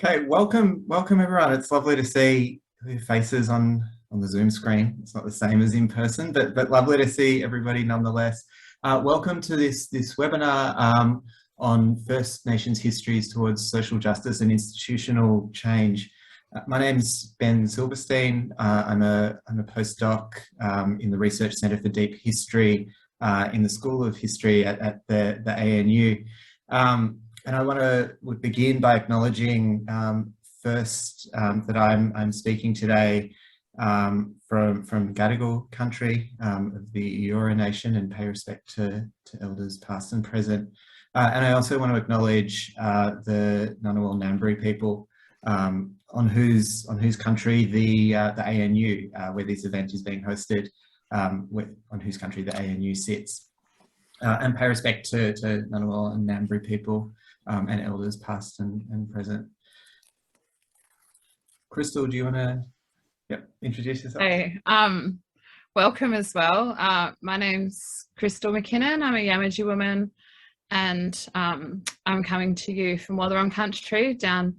Okay, welcome everyone. It's lovely to see your faces on the Zoom screen. It's not the same as in person, but lovely to see everybody nonetheless. Welcome to this webinar on First Nations Histories towards Social Justice and Institutional Change. My name's Ben Silverstein. I'm a postdoc in the Research Centre for Deep History in the School of History at the ANU. And I would begin by acknowledging first that I'm speaking today from Gadigal country of the Eora Nation, and pay respect to elders past and present. And I also want to acknowledge the Ngunnawal Ngambri people on whose country the ANU, where this event is being hosted, on whose country the ANU sits. And pay respect to Ngunnawal and Ngambri people and elders past and present. Crystal, do you want to introduce yourself? Hey, welcome as well. My name's Crystal McKinnon. I'm a Yamaji woman, and I'm coming to you from Wathaurong country down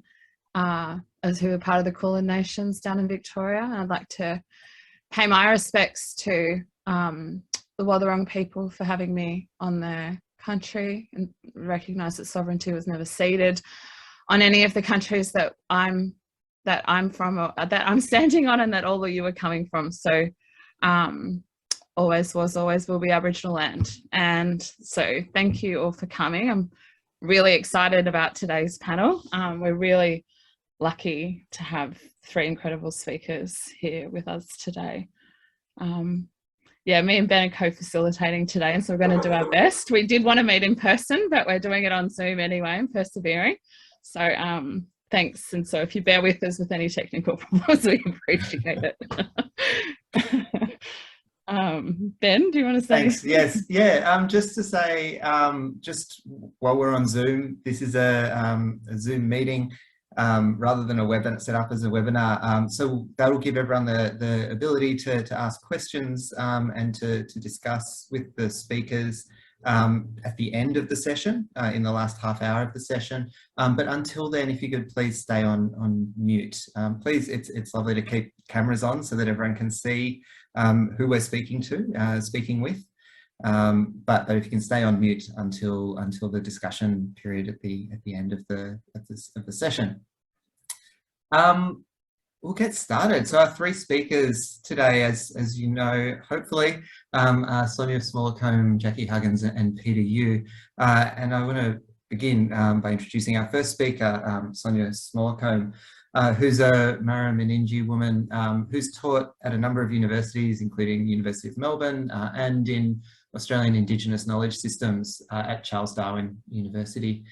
as who are part of the Kulin Nations down in Victoria. And I'd like to pay my respects to the Wathaurong people for having me on their country, and recognise that sovereignty was never ceded on any of the countries that I'm from, or that I'm standing on, and that all of you are coming from. So always was, always will be Aboriginal land. And so thank you all for coming. I'm really excited about today's panel. We're really lucky to have three incredible speakers here with us today. Yeah, me and Ben are co-facilitating today, and so we're going to do our best. We did want to meet in person, but we're doing it on Zoom anyway and persevering. So thanks. And so if you bear with us with any technical problems, we appreciate it. Ben, do you want to say? Thanks. Yes. Yeah. Just to say, just while we're on Zoom, this is a Zoom meeting rather than a webinar, set up as a webinar. So that'll give everyone the ability to ask questions and to discuss with the speakers at the end of the session, in the last half hour of the session. But until then, if you could please stay on mute. Please, it's lovely to keep cameras on so that everyone can see who we're speaking with. But if you can stay on mute until the discussion period at the end of the session. We'll get started. So our three speakers today, as you know, hopefully, are Sonia Smallacombe, Jackie Huggins, and Peter Yu. And I want to begin by introducing our first speaker, Sonia Smallacombe, who's a Mara-Meningi woman who's taught at a number of universities, including University of Melbourne and in Australian Indigenous Knowledge Systems at Charles Darwin University.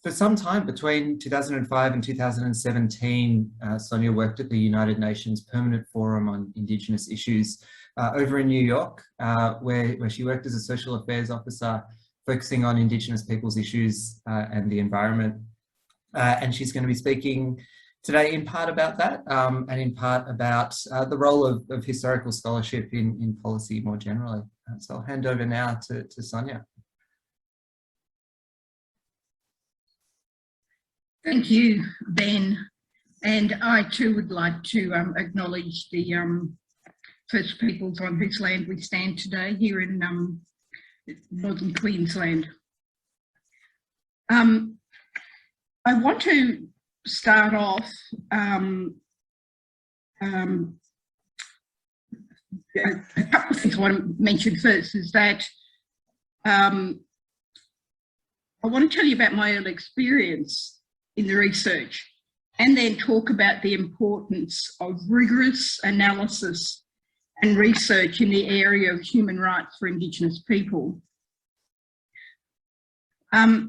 For some time, between 2005 and 2017, Sonia worked at the United Nations Permanent Forum on Indigenous Issues over in New York, where she worked as a social affairs officer, focusing on Indigenous people's issues and the environment. And she's going to be speaking today in part about that, and in part about the role of historical scholarship in policy more generally. So I'll hand over now to Sonia. Thank you, Ben. And I too would like to acknowledge the First Peoples on whose land we stand today here in Northern Queensland. I want to start off a couple of things I want to mention first is that I want to tell you about my early experience in the research, and then talk about the importance of rigorous analysis and research in the area of human rights for Indigenous people. I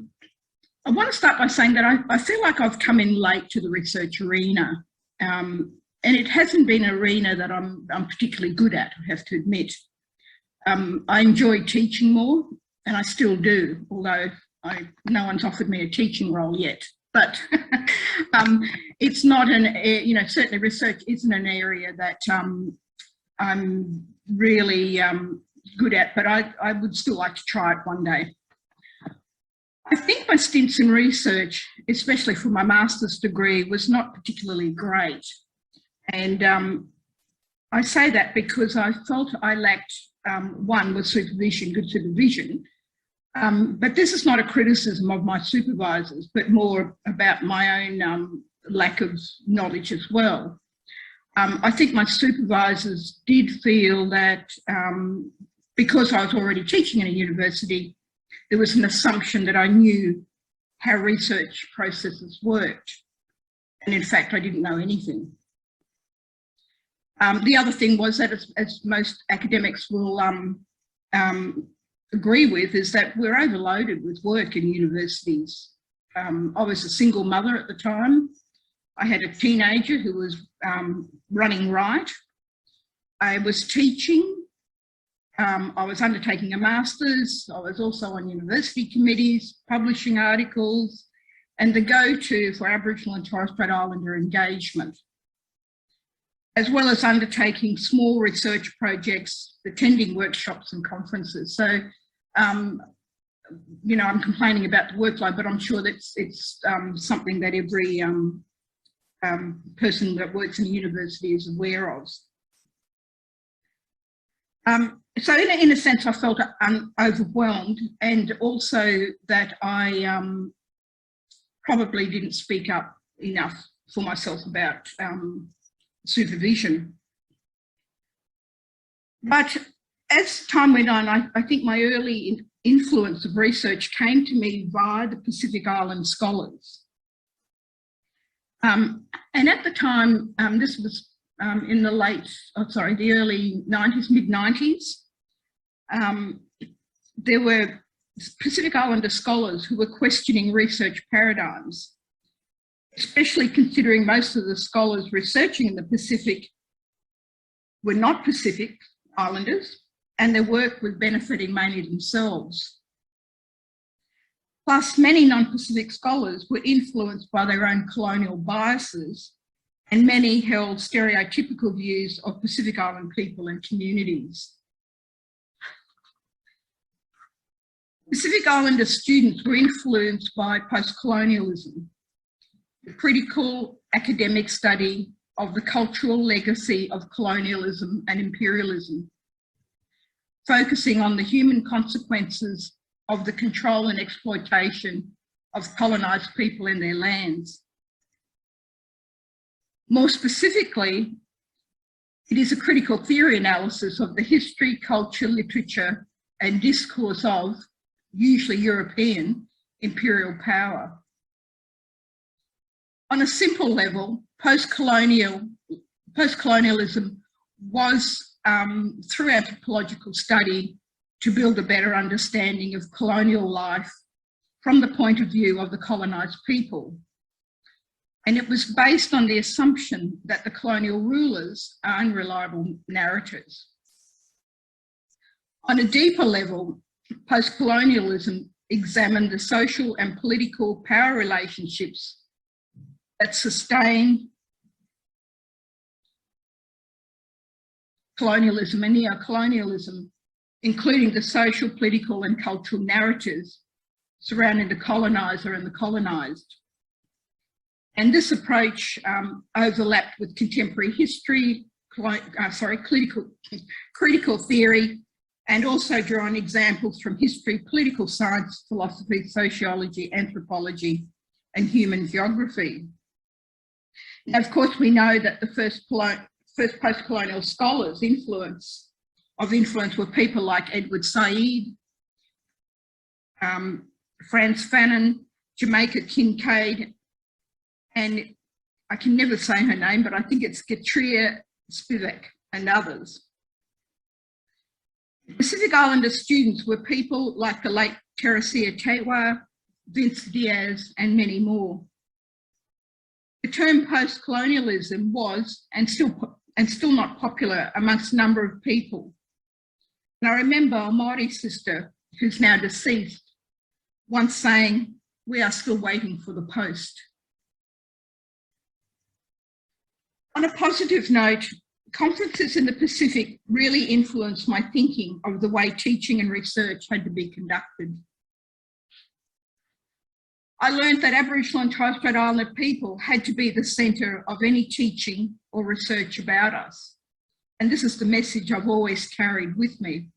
want to start by saying that I feel like I've come in late to the research arena, and it hasn't been an arena that I'm particularly good at, I have to admit. I enjoy teaching more, and I still do, although no one's offered me a teaching role yet. But it's not certainly research isn't an area that I'm really good at, but I would still like to try it one day. I think my stints in research, especially for my master's degree, was not particularly great. And I say that because I felt I lacked, one, was supervision, good supervision. But this is not a criticism of my supervisors, but more about my own lack of knowledge as well. I think my supervisors did feel that because I was already teaching in a university, there was an assumption that I knew how research processes worked. And in fact, I didn't know anything. The other thing was that, as most academics will agree with, is that we're overloaded with work in universities. I was a single mother at the time. I had a teenager who was running right. I was teaching. I was undertaking a master's. I was also on university committees, publishing articles, and the go-to for Aboriginal and Torres Strait Islander engagement, as well as undertaking small research projects, attending workshops and conferences. So, you know, I'm complaining about the workload, but I'm sure that it's something that every person that works in a university is aware of. So in a sense, I felt overwhelmed, and also that I probably didn't speak up enough for myself about supervision. But as time went on, I think my early influence of research came to me via the Pacific Island scholars. And at the time, this was in the early 90s, mid-90s, there were Pacific Islander scholars who were questioning research paradigms, especially considering most of the scholars researching in the Pacific were not Pacific Islanders, and their work was benefiting mainly themselves. Plus, many non-Pacific scholars were influenced by their own colonial biases, and many held stereotypical views of Pacific Island people and communities. Pacific Islander students were influenced by postcolonialism, the critical academic study of the cultural legacy of colonialism and imperialism, focusing on the human consequences of the control and exploitation of colonised people in their lands. More specifically, it is a critical theory analysis of the history, culture, literature, and discourse of, usually European, imperial power. On a simple level, postcolonialism was, through anthropological study, to build a better understanding of colonial life from the point of view of the colonised people. And it was based on the assumption that the colonial rulers are unreliable narrators. On a deeper level, postcolonialism examined the social and political power relationships that sustain colonialism and neocolonialism, including the social, political and cultural narratives surrounding the coloniser and the colonised. And this approach overlapped with contemporary history, critical theory, and also drawing examples from history, political science, philosophy, sociology, anthropology, and human geography. Now, of course, we know that the first post-colonial scholars influence were people like Edward Said, Franz Fanon, Jamaica Kincaid, and I can never say her name, but I think it's Getria Spivak and others. Pacific Islander students were people like the late Teresia Tewa, Vince Diaz, and many more. The term post-colonialism was, and still not popular amongst a number of people. And I remember a Māori sister, who's now deceased, once saying, "We are still waiting for the post." On a positive note, conferences in the Pacific really influenced my thinking of the way teaching and research had to be conducted. I learned that Aboriginal and Torres Strait Islander people had to be the centre of any teaching or research about us. And this is the message I've always carried with me.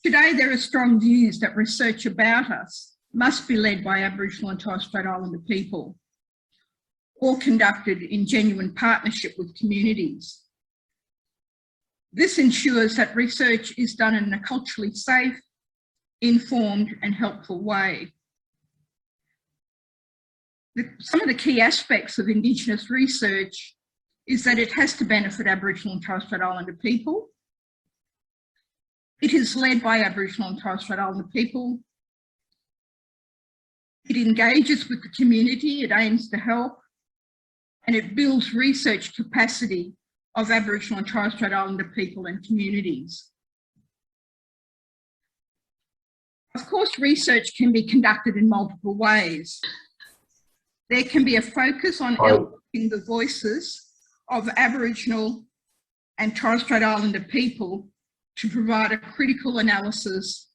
Today, there are strong views that research about us must be led by Aboriginal and Torres Strait Islander people, or conducted in genuine partnership with communities. This ensures that research is done in a culturally safe, informed and helpful way. Some of the key aspects of Indigenous research is that it has to benefit Aboriginal and Torres Strait Islander people. It is led by Aboriginal and Torres Strait Islander people. It engages with the community, it aims to help, and it builds research capacity of Aboriginal and Torres Strait Islander people and communities. Of course, research can be conducted in multiple ways. There can be a focus on elevating the voices of Aboriginal and Torres Strait Islander people to provide a critical analysis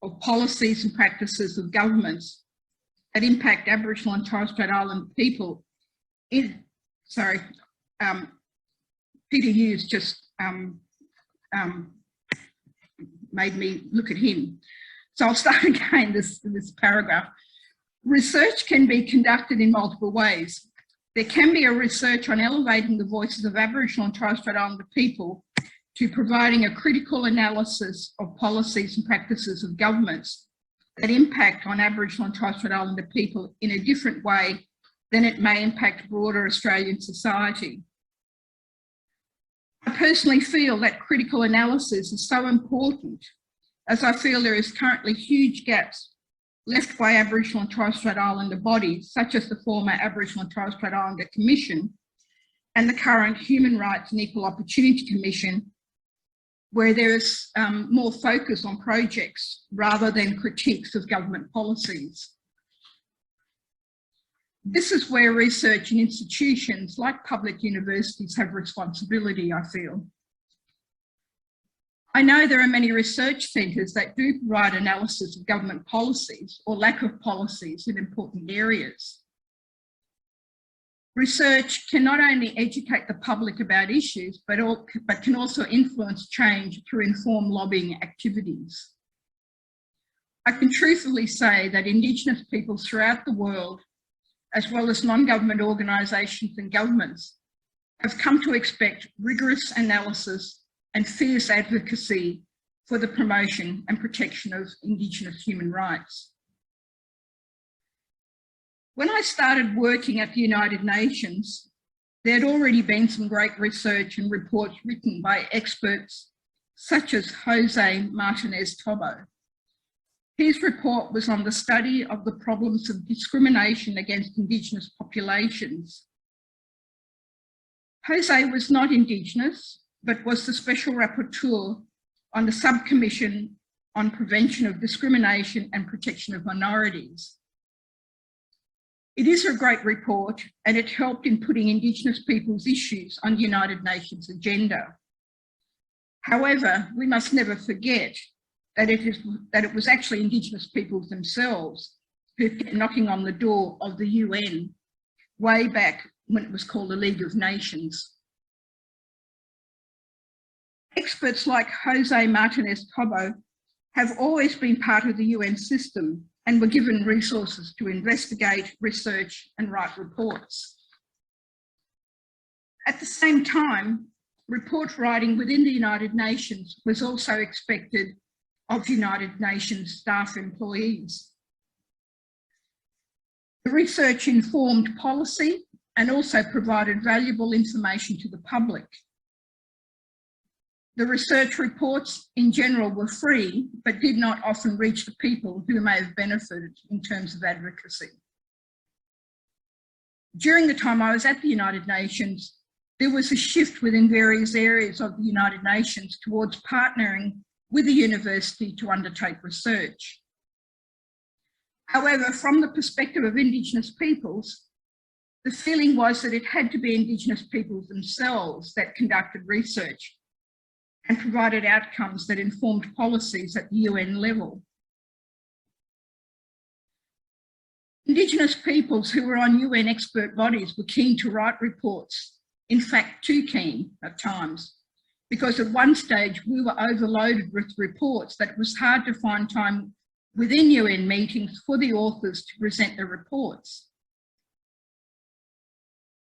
of policies and practices of governments that impact Aboriginal and Torres Strait Islander people. Peter Hughes just made me look at him. So I'll start again this paragraph. Research can be conducted in multiple ways. There can be a research on elevating the voices of Aboriginal and Torres Strait Islander people to providing a critical analysis of policies and practices of governments that impact on Aboriginal and Torres Strait Islander people in a different way than it may impact broader Australian society. I personally feel that critical analysis is so important, as I feel there is currently huge gaps left by Aboriginal and Torres Strait Islander bodies, such as the former Aboriginal and Torres Strait Islander Commission and the current Human Rights and Equal Opportunity Commission, where there is more focus on projects rather than critiques of government policies. This is where research and institutions like public universities have responsibility, I feel. I know there are many research centres that do provide analysis of government policies or lack of policies in important areas. Research can not only educate the public about issues, but can also influence change through informed lobbying activities. I can truthfully say that Indigenous peoples throughout the world, as well as non-government organisations and governments, have come to expect rigorous analysis and fierce advocacy for the promotion and protection of Indigenous human rights. When I started working at the United Nations, there had already been some great research and reports written by experts such as Jose Martinez-Tobo. His report was on the study of the problems of discrimination against Indigenous populations. Jose was not Indigenous, but was the Special Rapporteur on the Subcommission on Prevention of Discrimination and Protection of Minorities. It is a great report, and it helped in putting Indigenous people's issues on the United Nations agenda. However, we must never forget that it was actually Indigenous peoples themselves who kept knocking on the door of the UN way back when it was called the League of Nations. Experts like Jose Martinez-Tobo have always been part of the UN system and were given resources to investigate, research and write reports. At the same time, report writing within the United Nations was also expected of United Nations staff employees. The research informed policy and also provided valuable information to the public. The research reports in general were free, but did not often reach the people who may have benefited in terms of advocacy. During the time I was at the United Nations, there was a shift within various areas of the United Nations towards partnering with the university to undertake research. However, from the perspective of Indigenous peoples, the feeling was that it had to be Indigenous peoples themselves that conducted research and provided outcomes that informed policies at the UN level. Indigenous peoples who were on UN expert bodies were keen to write reports, in fact too keen at times, because at one stage we were overloaded with reports that it was hard to find time within UN meetings for the authors to present their reports.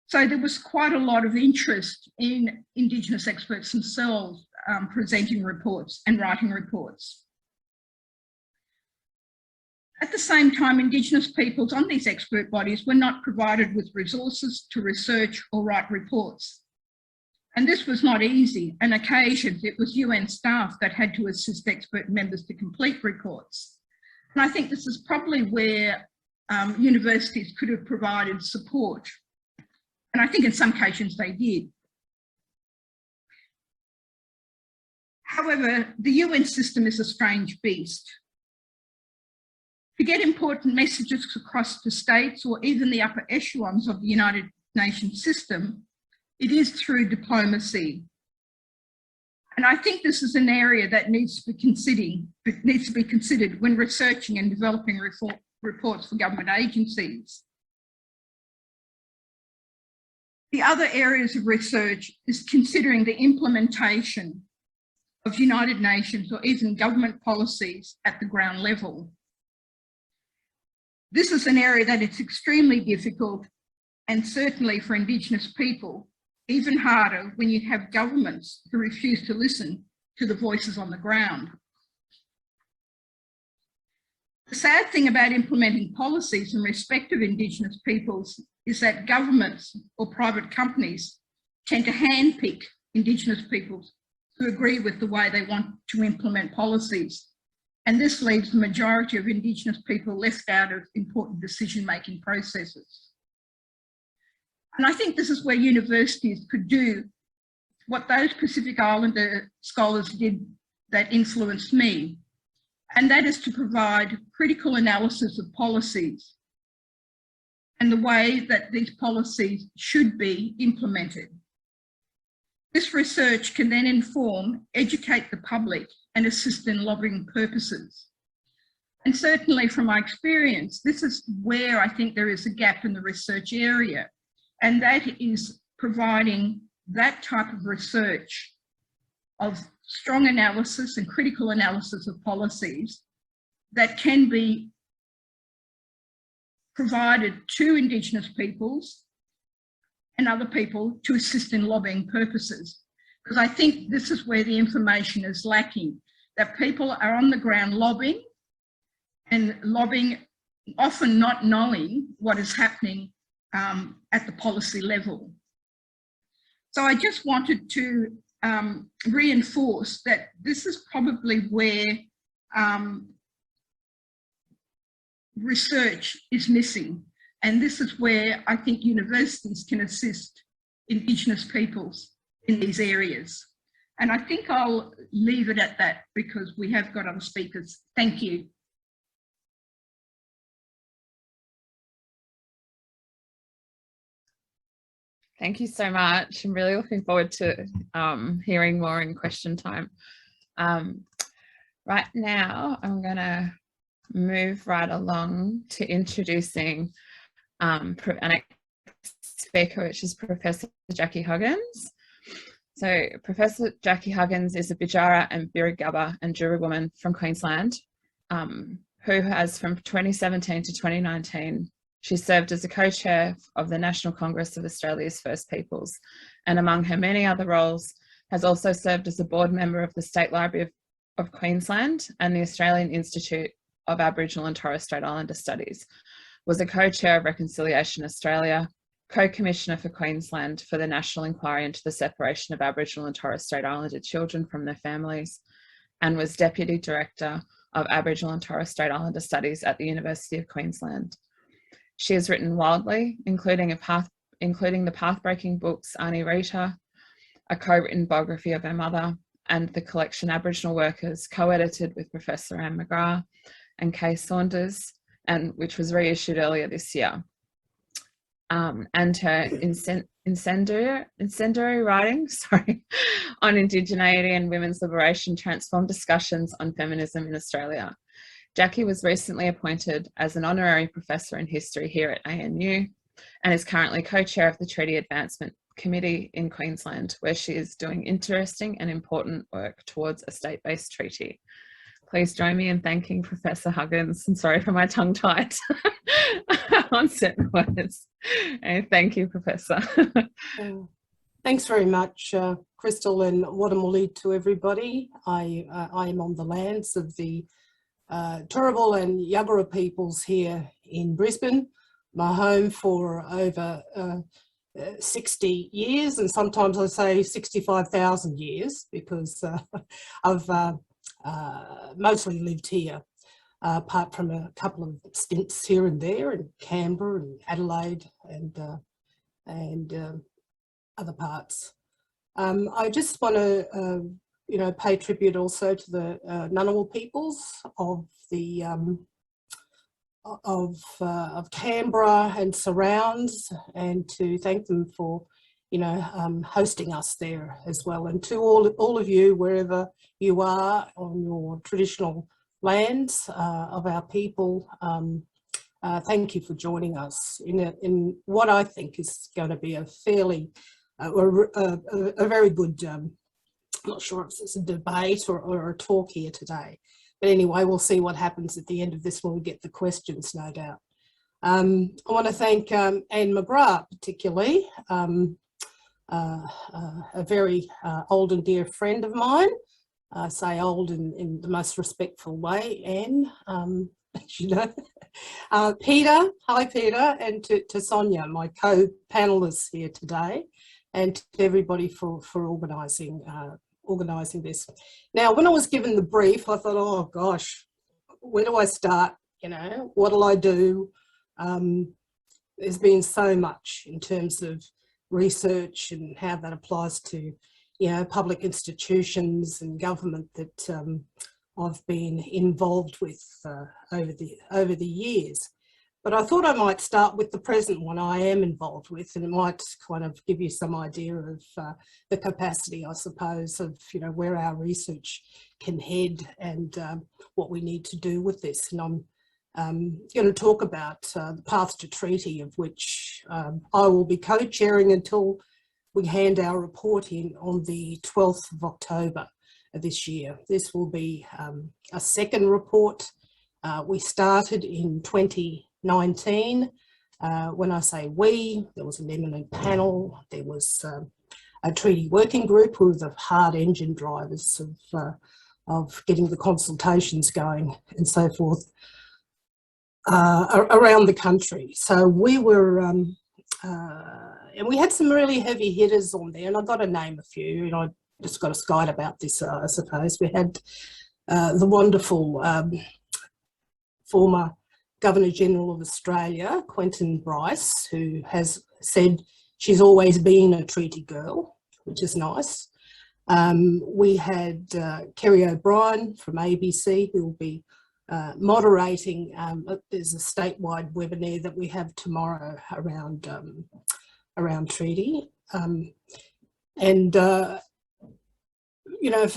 So there was quite a lot of interest in Indigenous experts themselves presenting reports and writing reports. At the same time, Indigenous peoples on these expert bodies were not provided with resources to research or write reports. And this was not easy. On occasions, it was UN staff that had to assist expert members to complete reports. And I think this is probably where universities could have provided support. And I think in some cases they did. However, the UN system is a strange beast. To get important messages across to states or even the upper echelons of the United Nations system, it is through diplomacy. And I think this is an area that needs to be considered when researching and developing reports for government agencies. The other areas of research is considering the implementation of United Nations or even government policies at the ground level. This is an area that is extremely difficult, and certainly for Indigenous people, even harder when you have governments who refuse to listen to the voices on the ground. The sad thing about implementing policies in respect of Indigenous peoples is that governments or private companies tend to handpick Indigenous peoples who agree with the way they want to implement policies. And this leaves the majority of Indigenous people left out of important decision-making processes. And I think this is where universities could do what those Pacific Islander scholars did that influenced me, and that is to provide critical analysis of policies and the way that these policies should be implemented. This research can then inform, educate the public and assist in lobbying purposes. And certainly from my experience, this is where I think there is a gap in the research area, and that is providing that type of research of strong analysis and critical analysis of policies that can be provided to Indigenous peoples and other people to assist in lobbying purposes. Because I think this is where the information is lacking, that people are on the ground lobbying, and lobbying often not knowing what is happening at the policy level. So I just wanted to reinforce that this is probably where research is missing. And this is where I think universities can assist Indigenous peoples in these areas. And I think I'll leave it at that because we have got other speakers. Thank you. Thank you so much. I'm really looking forward to hearing more in question time. Right now, I'm going to move right along to introducing our next speaker, which is Professor Jackie Huggins. So Professor Jackie Huggins is a Bidjara and Birrigubba and Juru woman from Queensland, who has from 2017 to 2019, she served as a co-chair of the National Congress of Australia's First Peoples, and among her many other roles, has also served as a board member of the State Library of Queensland and the Australian Institute of Aboriginal and Torres Strait Islander Studies, was a co-chair of Reconciliation Australia, co-commissioner for Queensland for the National Inquiry into the Separation of Aboriginal and Torres Strait Islander children from their families, and was deputy director of Aboriginal and Torres Strait Islander Studies at the University of Queensland. She has written widely, including the path-breaking books Ani Rita, a co-written biography of her mother, and the collection Aboriginal Workers, co-edited with Professor Anne McGrath and Kay Saunders, and which was reissued earlier this year. And her incendiary writing, on indigeneity and women's liberation transformed discussions on feminism in Australia. Jackie was recently appointed as an honorary professor in history here at ANU and is currently co-chair of the Treaty Advancement Committee in Queensland, where she is doing interesting and important work towards a state-based treaty. Please join me in thanking Professor Huggins. I'm sorry for my tongue-tied onset words. And thank you, Professor. Thanks very much, Crystal, and Wadamuli to everybody. I am on the lands of the Turrbal and Yuggera peoples here in Brisbane, my home for over 60 years, and sometimes I say 65,000 years, because I've mostly lived here, apart from a couple of stints here and there in Canberra and Adelaide and other parts. I just want to, pay tribute also to the Ngunnawal peoples of the of Canberra and surrounds, and to thank them for, hosting us there as well. And to all of you, wherever you are on your traditional lands of our people, thank you for joining us in what I think is going to be a fairly, a very good, I'm not sure if it's a debate or a talk here today. But anyway, we'll see what happens at the end of this when we get the questions, no doubt. I want to thank Anne McGrath particularly, a very old and dear friend of mine. I say old in the most respectful way, Anne, as you know. Peter, hi Peter, and to Sonia, my co-panelists here today, and to everybody for organising this. Now, when I was given the brief, I thought, oh gosh, where do I start? What'll I do? There's been so much in terms of research and how that applies to, public institutions and government that I've been involved with over the years. But I thought I might start with the present one I am involved with, and it might kind of give you some idea of the capacity, I suppose, of where our research can head and what we need to do with this. And I'm going to talk about the path to treaty, of which I will be co-chairing until we hand our report in on the 12th of October of this year. This will be a second report. We started in 2019. When I say we, there was an eminent panel, there was a treaty working group who were the hard engine drivers of getting the consultations going and so forth around the country. So we were, and we had some really heavy hitters on there, and I've got to name a few, I just got a skite about this, I suppose. We had the wonderful former Governor-General of Australia, Quentin Bryce, who has said she's always been a treaty girl, which is nice. We had Kerry O'Brien from ABC, who will be moderating. There's a statewide webinar that we have tomorrow around treaty. For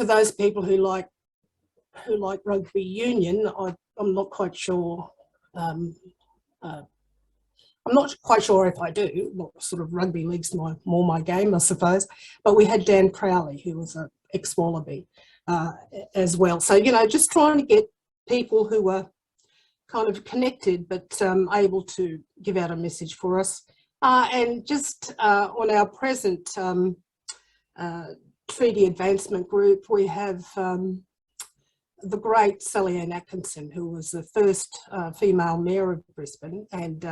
those people who like rugby union, I'm not quite sure. I'm not quite sure if I do. What sort of rugby league's more my game, I suppose. But we had Dan Crowley, who was an ex-Wallaby as well. So, just trying to get people who were kind of connected but able to give out a message for us. And just on our present treaty advancement group, we have the great Sally Ann Atkinson, who was the first female mayor of Brisbane, and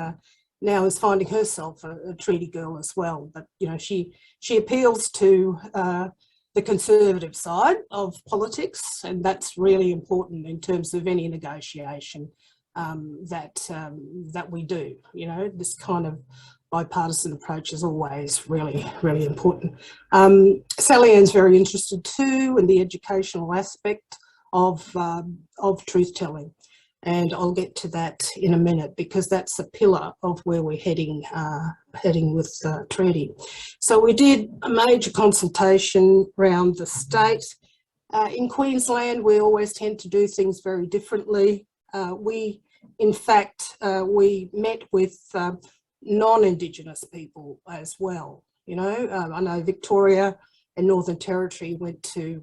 now is finding herself a treaty girl as well. But she appeals to the conservative side of politics, and that's really important in terms of any negotiation that we do. This kind of bipartisan approach is always really, really important. Sally Ann's very interested too in the educational aspect of truth-telling, and I'll get to that in a minute, because that's a pillar of where we're heading with treaty. So we did a major consultation around the state. In Queensland, we always tend to do things very differently. we, in fact, we met with non-Indigenous people as well. You know, I know Victoria and Northern Territory went to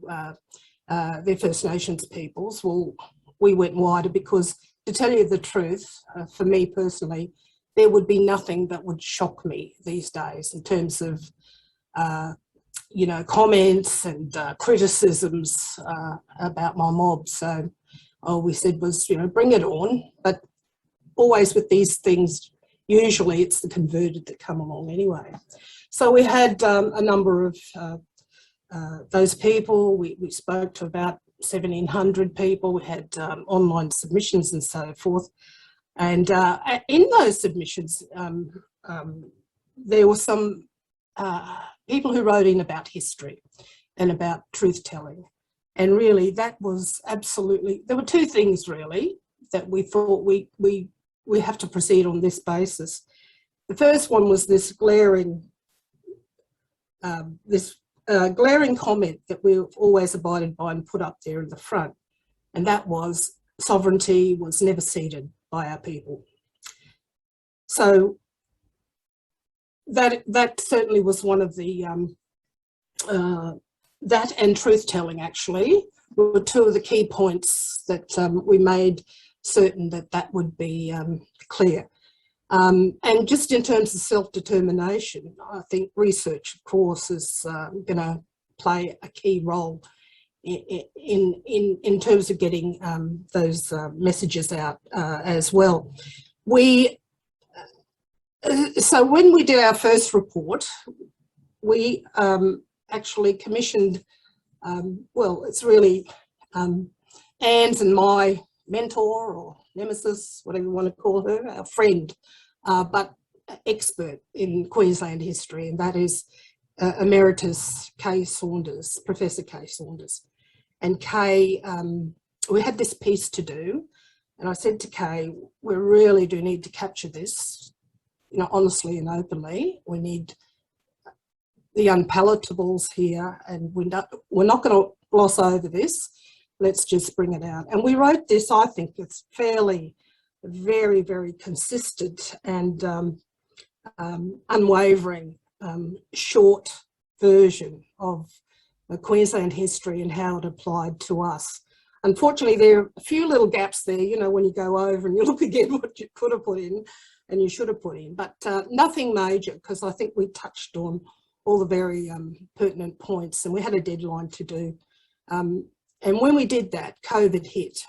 their First Nations peoples. Well, we went wider because, to tell you the truth, for me personally, there would be nothing that would shock me these days in terms of, you know, comments and criticisms about my mob. So all we said was, you know, bring it on. But always with these things, usually it's the converted that come along anyway. So we had a number of those people. We spoke to about 1,700 people. We had online submissions and so forth. And in those submissions, there were some people who wrote in about history and about truth-telling. And really that was absolutely, there were two things really that we thought we have to proceed on this basis. The first one was this glaring comment that we've always abided by and put up there in the front, and that was sovereignty was never ceded by our people. So that certainly was one of the, that and truth-telling actually were two of the key points that we made certain that that would be clear. And just in terms of self-determination, I think research, of course, is going to play a key role in terms of getting those messages out as well. So when we did our first report, we actually commissioned, well, it's really Anne's and my mentor or nemesis, whatever you want to call her, our friend, but expert in Queensland history, and that is Emeritus Kay Saunders, Professor Kay Saunders. And Kay, we had this piece to do, and I said to Kay, we really do need to capture this, you know, honestly and openly. We need the unpalatables here, and we're not going to gloss over this. Let's just bring it out. And we wrote this, I think it's fairly, very, very consistent and unwavering short version of Queensland history and how it applied to us. Unfortunately, there are a few little gaps there, you know, when you go over and you look again what you could have put in and you should have put in, but nothing major, because I think we touched on all the very pertinent points, and we had a deadline to do. And when we did that, COVID hit.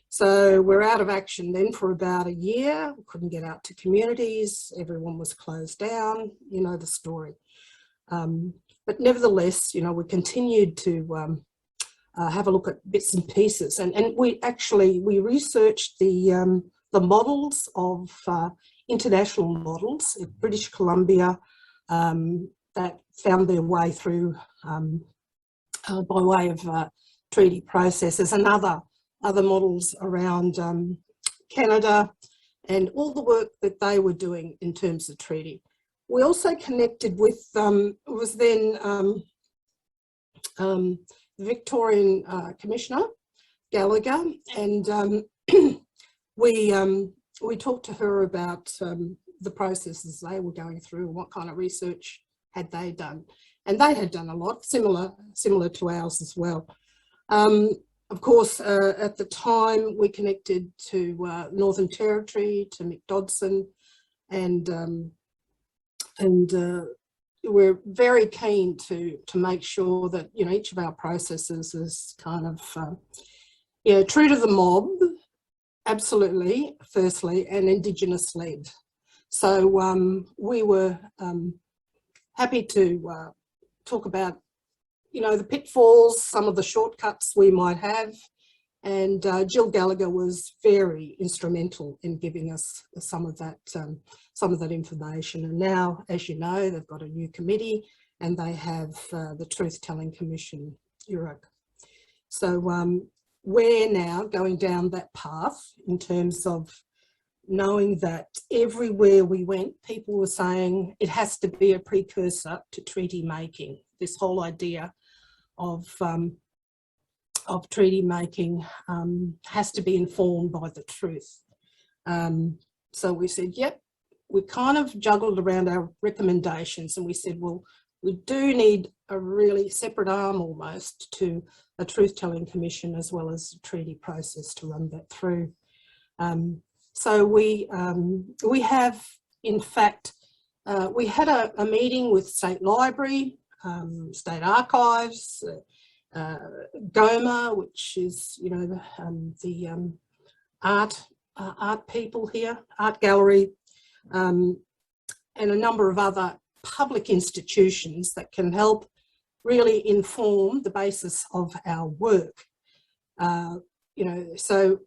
So we're out of action then for about a year. We couldn't get out to communities. Everyone was closed down. You know the story. But nevertheless, you know, we continued to have a look at bits and pieces. And we researched the models of international models in British Columbia that found their way through by way of treaty processes, and other models around Canada, and all the work that they were doing in terms of treaty. We also connected with, was then the Victorian Commissioner, Gallagher, and we talked to her about the processes they were going through and what kind of research had they done. And they had done a lot, similar to ours as well. Of course, at the time, we connected to Northern Territory, to Mick Dodson, and we're very keen to make sure that, you know, each of our processes is kind of, yeah, true to the mob, absolutely, firstly, and Indigenous led. So we were happy to talk about, you know, the pitfalls, some of the shortcuts we might have. And Jill Gallagher was very instrumental in giving us some of that information. And now, as you know, they've got a new committee and they have the Truth Telling Commission, UROC. So we're now going down that path in terms of knowing that everywhere we went, people were saying it has to be a precursor to treaty making. This whole idea of treaty making has to be informed by the truth. So we said, yep, we kind of juggled around our recommendations and we said, well, we do need a really separate arm almost to a truth-telling commission as well as a treaty process to run that through. So we have, in fact, we had a meeting with State Library, State Archives, GOMA, which is, you know, the art people here, art gallery, and a number of other public institutions that can help really inform the basis of our work. You know, so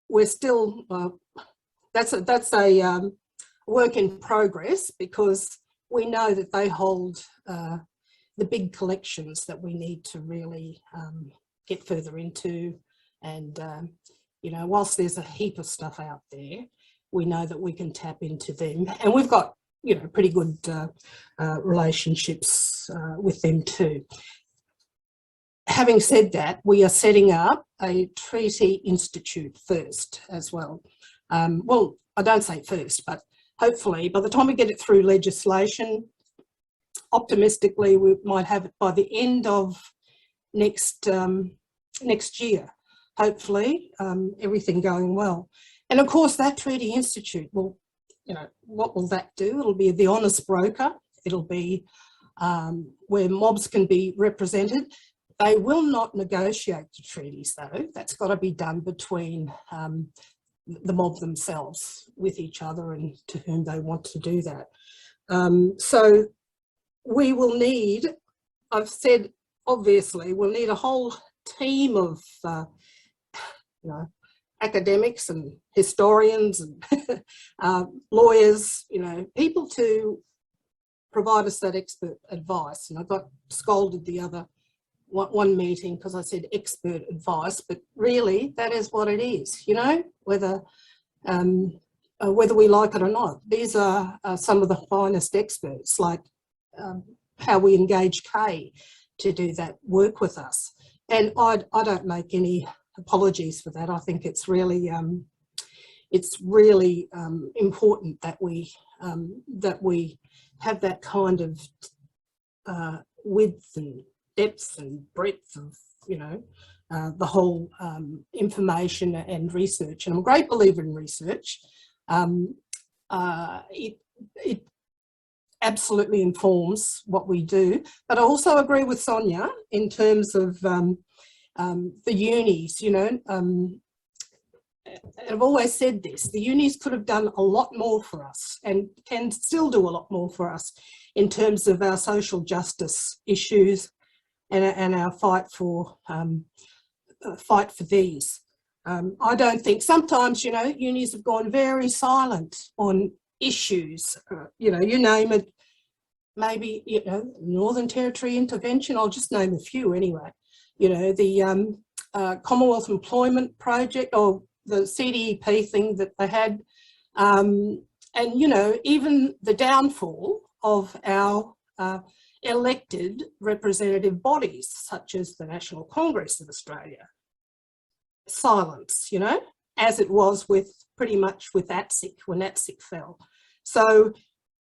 we're still, that's a work in progress, because we know that they hold the big collections that we need to really get further into. And, you know, whilst there's a heap of stuff out there, we know that we can tap into them. And we've got, you know, pretty good relationships with them too. Having said that, we are setting up a treaty institute first as well. Well, I don't say first, but hopefully by the time we get it through legislation, optimistically we might have it by the end of next year, hopefully, everything going well. And of course that treaty institute will, you know, what will that do? It'll be the honest broker. It'll be where mobs can be represented. They will not negotiate the treaties though. That's got to be done between the mob themselves with each other and to whom they want to do that. So we will need, I've said, obviously, we'll need a whole team of, you know, academics and historians and lawyers, you know, people to provide us that expert advice. And I got scolded the other one meeting because I said expert advice, but really that is what it is, you know, whether we like it or not. These are some of the finest experts, like how we engage Kay to do that work with us. And I don't make any apologies for that. I think it's really important that we have that kind of width and depth and breadth of, you know, the whole information and research. And I'm a great believer in research. It absolutely informs what we do. But I also agree with Sonia in terms of the unis, you know. I've always said this, the unis could have done a lot more for us and can still do a lot more for us in terms of our social justice issues and our fight for these. I don't think, sometimes, you know, unis have gone very silent on issues, you know, you name it, maybe, you know, Northern Territory intervention, I'll just name a few anyway, you know, the Commonwealth Employment Project or the CDEP thing that they had, and, you know, even the downfall of our elected representative bodies, such as the National Congress of Australia. Silence, you know, as it was with pretty much with ATSIC, when ATSIC fell. So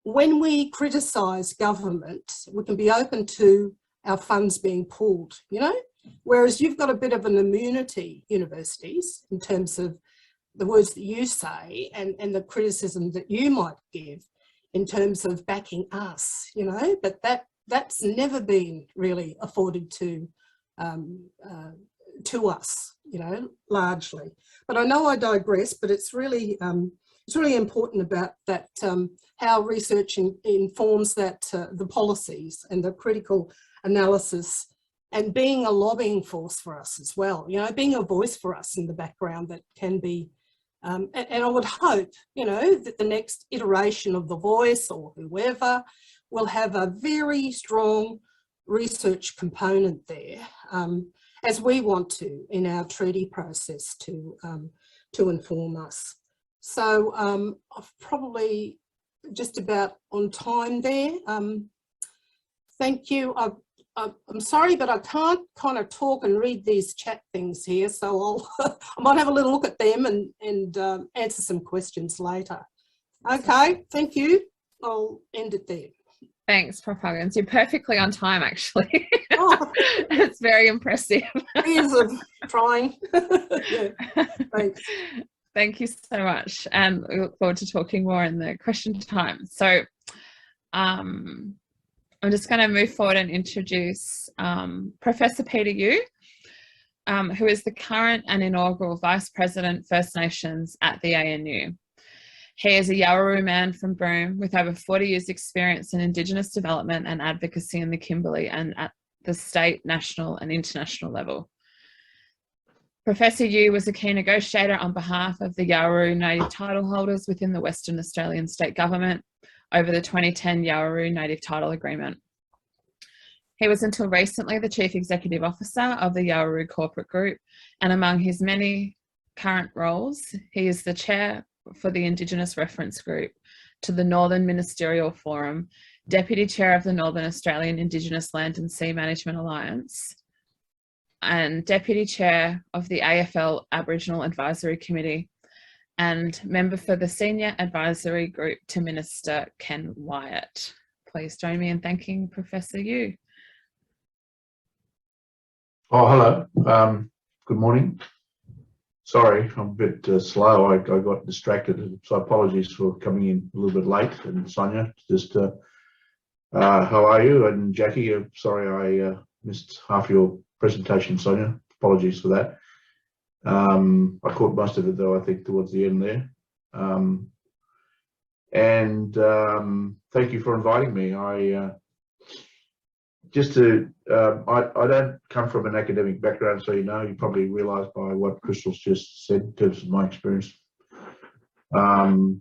when we criticise government, we can be open to our funds being pulled, you know, whereas you've got a bit of an immunity, universities, in terms of the words that you say and the criticism that you might give in terms of backing us, you know, but that's never been really afforded to us, you know, largely. But I know I digress, but it's really important about that, how research informs that, the policies and the critical analysis, and being a lobbying force for us as well, you know, being a voice for us in the background that can be, and I would hope, you know, that the next iteration of The Voice or whoever will have a very strong research component there, as we want to in our treaty process to inform us. So I've probably just about on time there. Thank you. I'm sorry, but I can't kind of talk and read these chat things here, so I might have a little look at them and answer some questions later. Okay, thank you. I'll end it there. Thanks, Prof. Huggins. You're perfectly on time, actually. Oh. It's very impressive. Years of trying. Yeah, thanks. Thank you so much, and we look forward to talking more in the question time. So I'm just going to move forward and introduce Professor Peter Yu, who is the current and inaugural Vice President First Nations at the ANU. He is a Yawarru man from Broome with over 40 years experience in Indigenous development and advocacy in the Kimberley and at the state, national and international level. Professor Yu was a key negotiator on behalf of the Yawarru native title holders within the Western Australian state government over the 2010 Yawarru Native Title Agreement. He was until recently the Chief Executive Officer of the Yawarru Corporate Group, and among his many current roles, he is the Chair for the Indigenous Reference Group to the Northern Ministerial Forum, Deputy Chair of the Northern Australian Indigenous Land and Sea Management Alliance, and Deputy Chair of the AFL Aboriginal Advisory Committee, and member for the Senior Advisory Group to Minister Ken Wyatt. Please join me in thanking Professor Yu. Oh, hello. Good morning. Sorry, I'm a bit slow. I got distracted, so apologies for coming in a little bit late. And Sonia, just how are you? And Jackie, sorry I missed half your presentation, Sonia. Apologies for that. I caught most of it though, I think, towards the end there. Thank you for inviting me. I don't come from an academic background, so you probably realise by what Crystal's just said in terms of my experience. The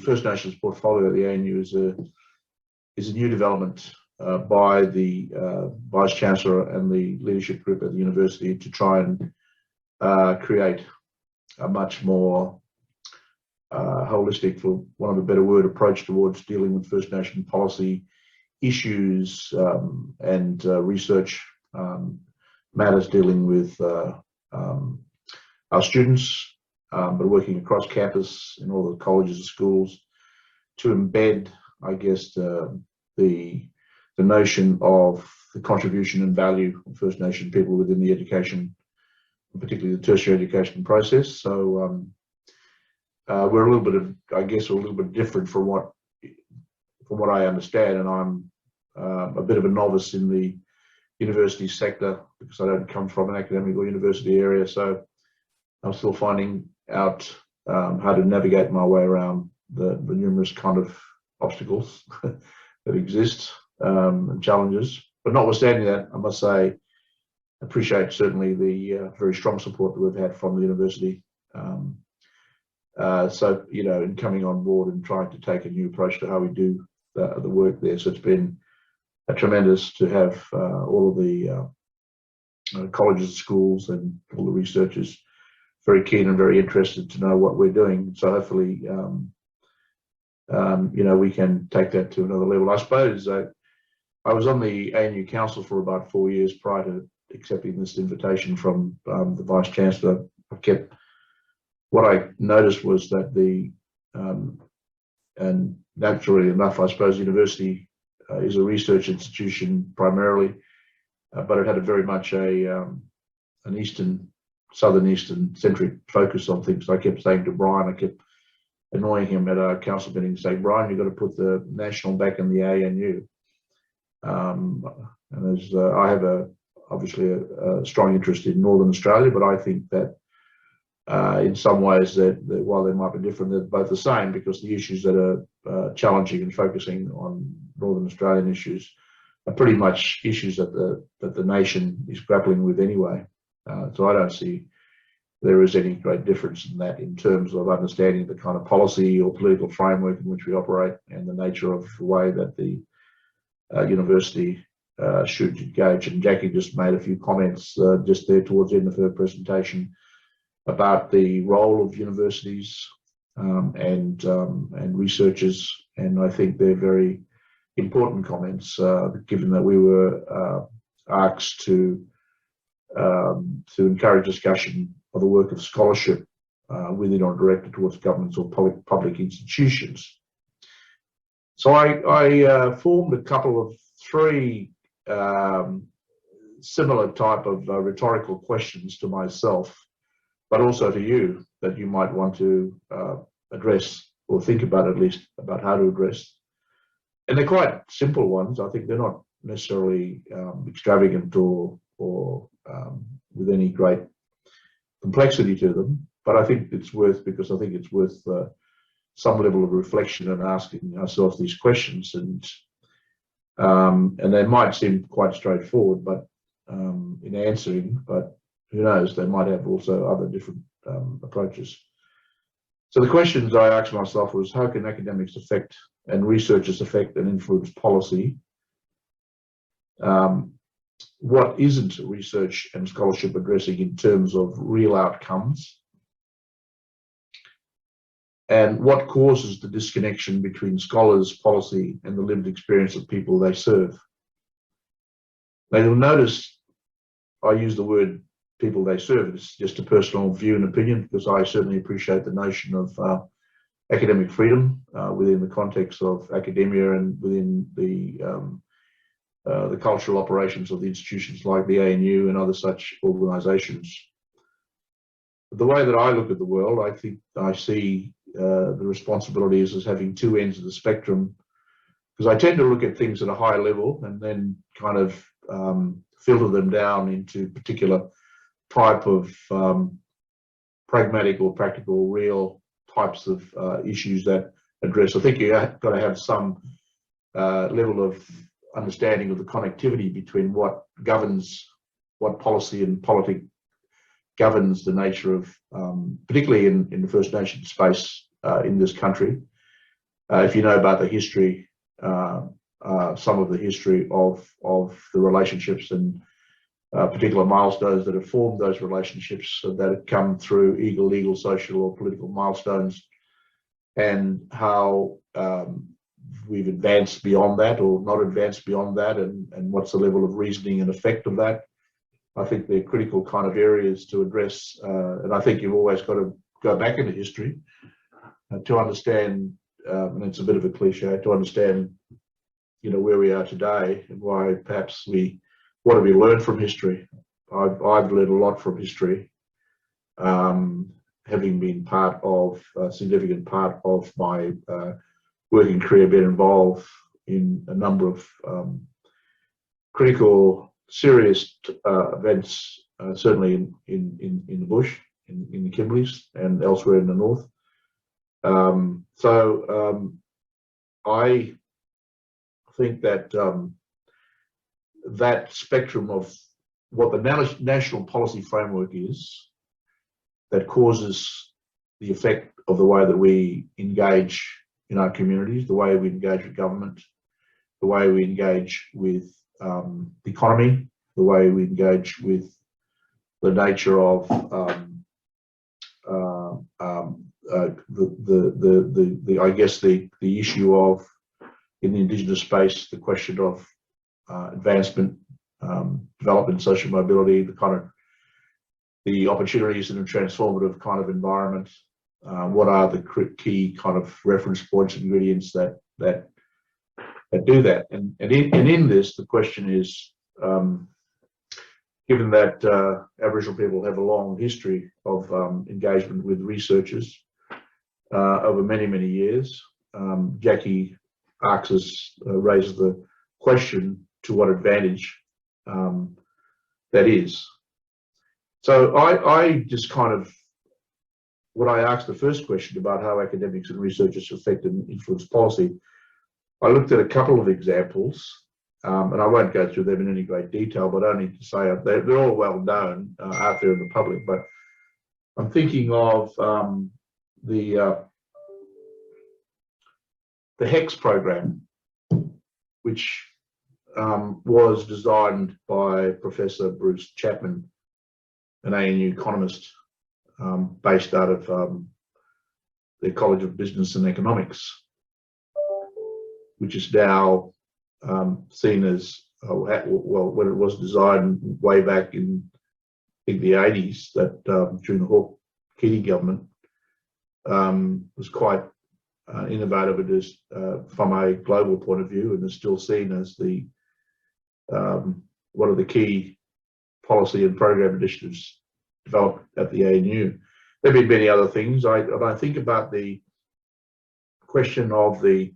First Nations portfolio at the ANU is a new development by the Vice Chancellor and the leadership group at the university to try and create a much more holistic, for want of a better word, approach towards dealing with First Nation policy issues and research matters dealing with our students, but working across campus in all the colleges and schools to embed, I guess, the notion of the contribution and value of First Nation people within the education, particularly the tertiary education process. So we're a little bit of, I guess, a little bit different from what I understand, and I'm a bit of a novice in the university sector because I don't come from an academic or university area, so I'm still finding out how to navigate my way around the numerous kind of obstacles that exist and challenges. But notwithstanding that, I must say, I appreciate certainly the very strong support that we've had from the university. So, in coming on board and trying to take a new approach to how we do the work there. So it's been tremendous to have all of the colleges and schools and all the researchers very keen and very interested to know what we're doing. So hopefully, we can take that to another level. I suppose I was on the ANU Council for about 4 years prior to accepting this invitation from the Vice Chancellor. What I noticed was that and naturally enough, I suppose, university is a research institution primarily, but it had very much an southern eastern centric focus on things. I kept saying to Brian, I kept annoying him at our council meeting, saying, Brian, you've got to put the national back in the ANU. And as I have obviously a strong interest in Northern Australia, but I think that in some ways that while they might be different, they're both the same, because the issues that are challenging and focusing on Northern Australian issues are pretty much issues that the nation is grappling with anyway. So I don't see there is any great difference in that in terms of understanding the kind of policy or political framework in which we operate and the nature of the way that the university should engage. And Jackie just made a few comments just there towards the end of her presentation about the role of universities and researchers, and I think they're very important comments, given that we were asked to encourage discussion of the work of scholarship within or directed towards governments or public institutions. So I formed a couple of three similar type of rhetorical questions to myself, but also to you, that you might want to address, or think about at least, about how to address. And they're quite simple ones. I think they're not necessarily extravagant or with any great complexity to them, but I think it's worth, because I think it's worth some level of reflection and asking ourselves these questions. And they might seem quite straightforward, but in answering, but who knows, they might have also other different approaches. So the questions I asked myself was, how can academics affect and researchers affect and influence policy? What isn't research and scholarship addressing in terms of real outcomes? And what causes the disconnection between scholars, policy, and the lived experience of people they serve? Now, you'll notice I use the word people they serve. It's just a personal view and opinion, because I certainly appreciate the notion of academic freedom within the context of academia and within the cultural operations of the institutions like the ANU and other such organisations. The way that I look at the world, I think I see the responsibilities as having two ends of the spectrum, because I tend to look at things at a high level and then kind of filter them down into particular type of pragmatic or practical, real types of issues that address. I think you've got to have some level of understanding of the connectivity between what governs, what policy and politics governs the nature of, particularly in the First Nations space in this country. If you know about the history, some of the history of the relationships and particular milestones that have formed those relationships, that have come through legal, social, or political milestones, and how we've advanced beyond that or not advanced beyond that, and what's the level of reasoning and effect of that. I think they're critical kind of areas to address, and I think you've always got to go back into history to understand, and it's a bit of a cliche, to understand, you know, where we are today and why perhaps what have we learned from history. I've learned a lot from history, having been part of a significant part of my working career, been involved in a number of critical, serious events, certainly in the bush, in the Kimberleys and elsewhere in the north. I think that that spectrum of what the national policy framework is, that causes the effect of the way that we engage in our communities, the way we engage with government, the way we engage with the economy, the way we engage with the nature of I guess the issue of, in the Indigenous space, the question of advancement, development, social mobility, the opportunities in a transformative kind of environment. What are the key kind of reference points, ingredients that do that? And in this, the question is, given that Aboriginal people have a long history of engagement with researchers over many years, Jackie raises the question to what advantage that is. So I just kind of, when I asked the first question about how academics and researchers affect and influence policy, I looked at a couple of examples, and I won't go through them in any great detail, but only to say they're all well known out there in the public. But I'm thinking of the HEX program, which was designed by Professor Bruce Chapman, an ANU economist based out of the College of Business and Economics, which is now seen as, well, when it was designed way back in, I think, the 80s, that during the Hawke-Keating government, was quite innovative. It is from a global point of view, and is still seen as the one of the key policy and program initiatives developed at the ANU. There have been many other things. I think about the question of the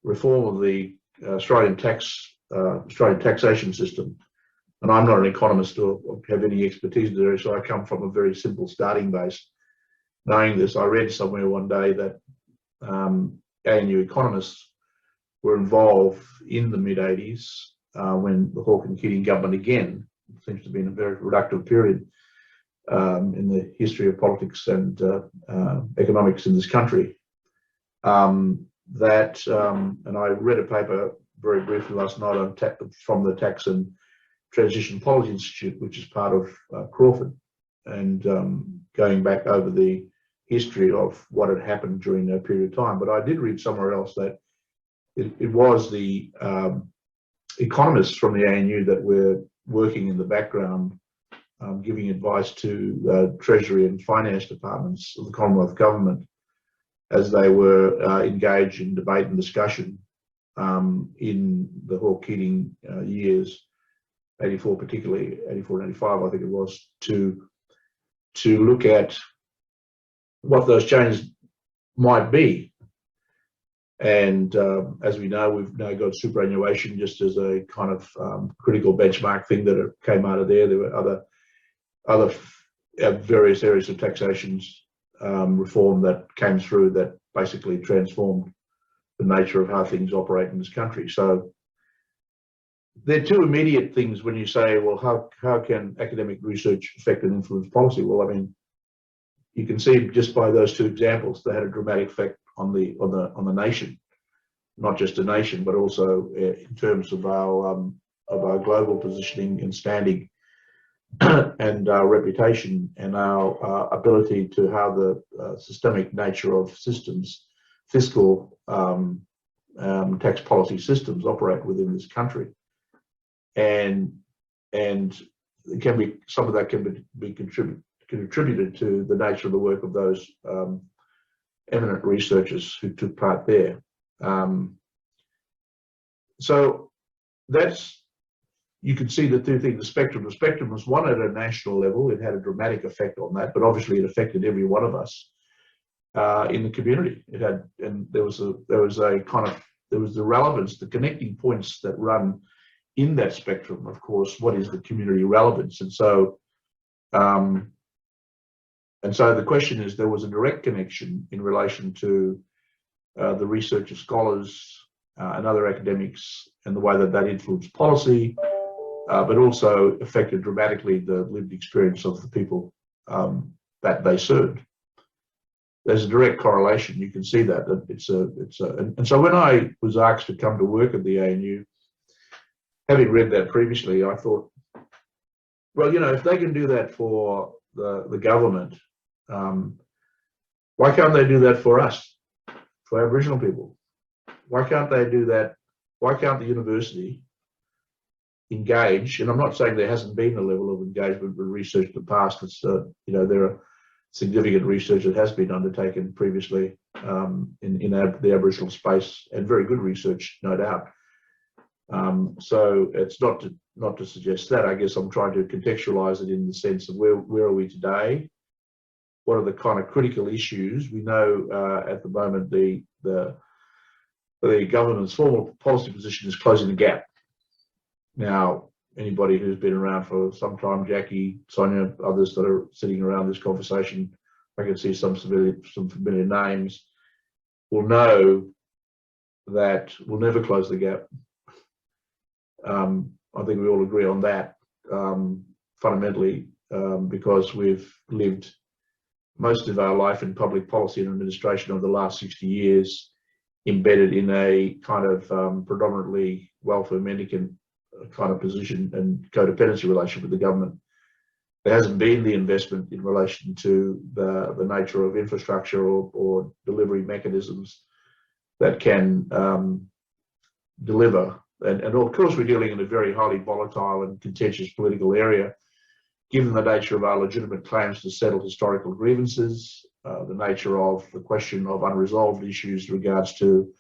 reform of the Australian taxation system, and I'm not an economist or have any expertise there, so I come from a very simple starting base. Knowing this, I read somewhere one day that ANU economists were involved in the mid-80s when the Hawke and Keating government, again, seems to be in a very reductive period in the history of politics and economics in this country. And I read a paper very briefly last night on from the Tax and Transition Policy Institute, which is part of Crawford, and going back over the history of what had happened during that period of time. But I did read somewhere else that it was the economists from the ANU that were working in the background, giving advice to Treasury and Finance departments of the Commonwealth Government as they were engaged in debate and discussion in the Hawke-Keating years, 84 particularly, 84 and 85 I think it was, to look at what those changes might be. And as we know, we've now got superannuation just as a kind of critical benchmark thing that came out of there. There were other various areas of taxations reform that came through that basically transformed the nature of how things operate in this country. So there are two immediate things when you say, well, how can academic research affect and influence policy? Well, I mean, you can see just by those two examples, they had a dramatic effect on the nation, not just a nation, but also in terms of our global positioning and standing, and our reputation and our ability to how the systemic nature of systems, fiscal tax policy systems operate within this country, and it can be, some of that can be contributed to the nature of the work of those eminent researchers who took part there. So that's, you can see the two things. The spectrum was one at a national level. It had a dramatic effect on that, but obviously it affected every one of us in the community. It had, and there was the relevance, the connecting points that run in that spectrum. Of course, what is the community relevance? And so the question is, there was a direct connection in relation to the research of scholars and other academics and the way that that influenced policy, but also affected dramatically the lived experience of the people that they served. There's a direct correlation. You can see that and so when I was asked to come to work at the ANU, having read that previously, I thought, well, you know, if they can do that for the government, why can't they do that for us, for Aboriginal people? Why can't they do that? Why can't the university engage? And I'm not saying there hasn't been a level of engagement with research in the past. It's you know, there are significant research that has been undertaken previously in the Aboriginal space, and very good research, no doubt. So it's not to suggest that. I guess I'm trying to contextualize it in the sense of where are we today? What are the kind of critical issues? We know at the moment the government's formal policy position is closing the gap. Now, anybody who's been around for some time, Jackie, Sonia, others that are sitting around this conversation, I can see some familiar names, will know that we'll never close the gap. I think we all agree on that, fundamentally, because we've lived most of our life in public policy and administration over the last 60 years embedded in a kind of predominantly welfare mendicant kind of position and codependency relationship with the government. There hasn't been the investment in relation to the nature of infrastructure or delivery mechanisms that can deliver. And of course, we're dealing in a very highly volatile and contentious political area, given the nature of our legitimate claims to settle historical grievances, the nature of the question of unresolved issues in regards to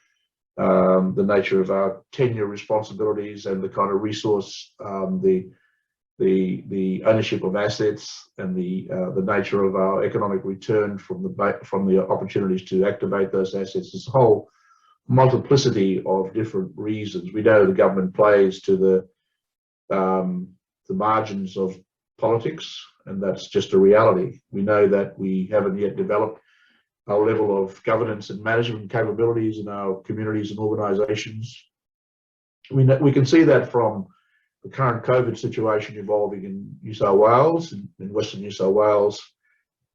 the nature of our tenure responsibilities and the kind of resource, the ownership of assets, and the nature of our economic return from the opportunities to activate those assets. There's a whole multiplicity of different reasons. We know the government plays to the margins of politics, and that's just a reality. We know that we haven't yet developed our level of governance and management capabilities in our communities and organisations. We can see that from the current COVID situation evolving in New South Wales, in Western New South Wales.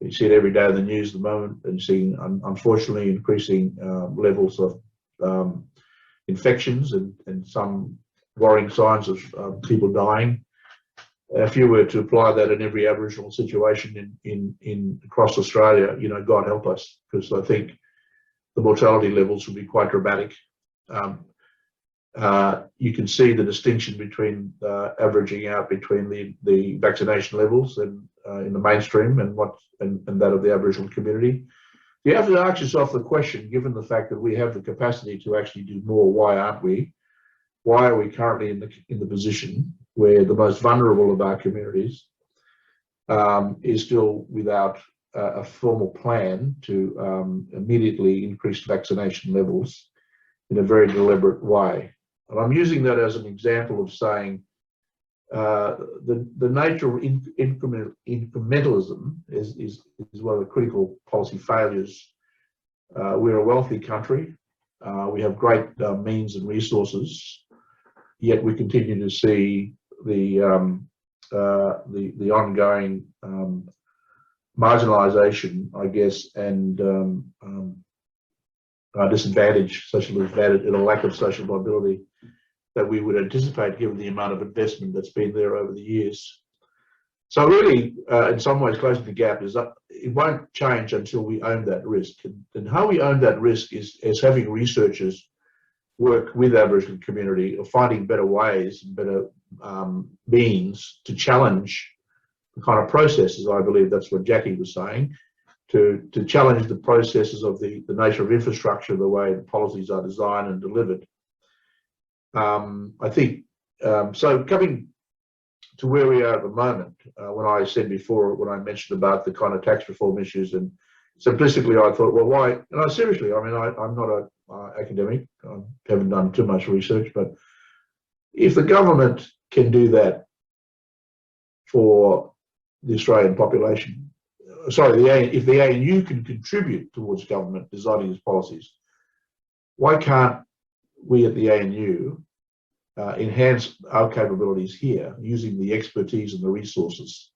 You see it every day in the news at the moment, and seeing, unfortunately, increasing levels of infections and some worrying signs of people dying. If you were to apply that in every Aboriginal situation in across Australia, you know, God help us, because I think the mortality levels would be quite dramatic. You can see the distinction between averaging out between the vaccination levels and in the mainstream and that of the Aboriginal community. You have to ask yourself the question, given the fact that we have the capacity to actually do more, why aren't we? Why are we currently in the position where the most vulnerable of our communities is still without a formal plan to immediately increase vaccination levels in a very deliberate way? And I'm using that as an example of saying the nature of incrementalism is one of the critical policy failures. We're a wealthy country. We have great means and resources, yet we continue to see the ongoing marginalisation, I guess, and disadvantage, social advantage, and a lack of social mobility that we would anticipate given the amount of investment that's been there over the years. So really, in some ways, closing the gap is up. It won't change until we own that risk. And how we own that risk is having researchers work with Aboriginal community of finding better ways and better means to challenge the kind of processes. I believe that's what Jackie was saying, to challenge the processes of the nature of infrastructure, the way the policies are designed and delivered. I think, so coming to where we are at the moment, when I said before, when I mentioned about the kind of tax reform issues, and simplistically I thought, well, why, and I seriously, I mean, I'm not an academic, I haven't done too much research, but if the government can do that for the Australian population, sorry, if the ANU can contribute towards government designing its policies, why can't we at the ANU enhance our capabilities here using the expertise and the resources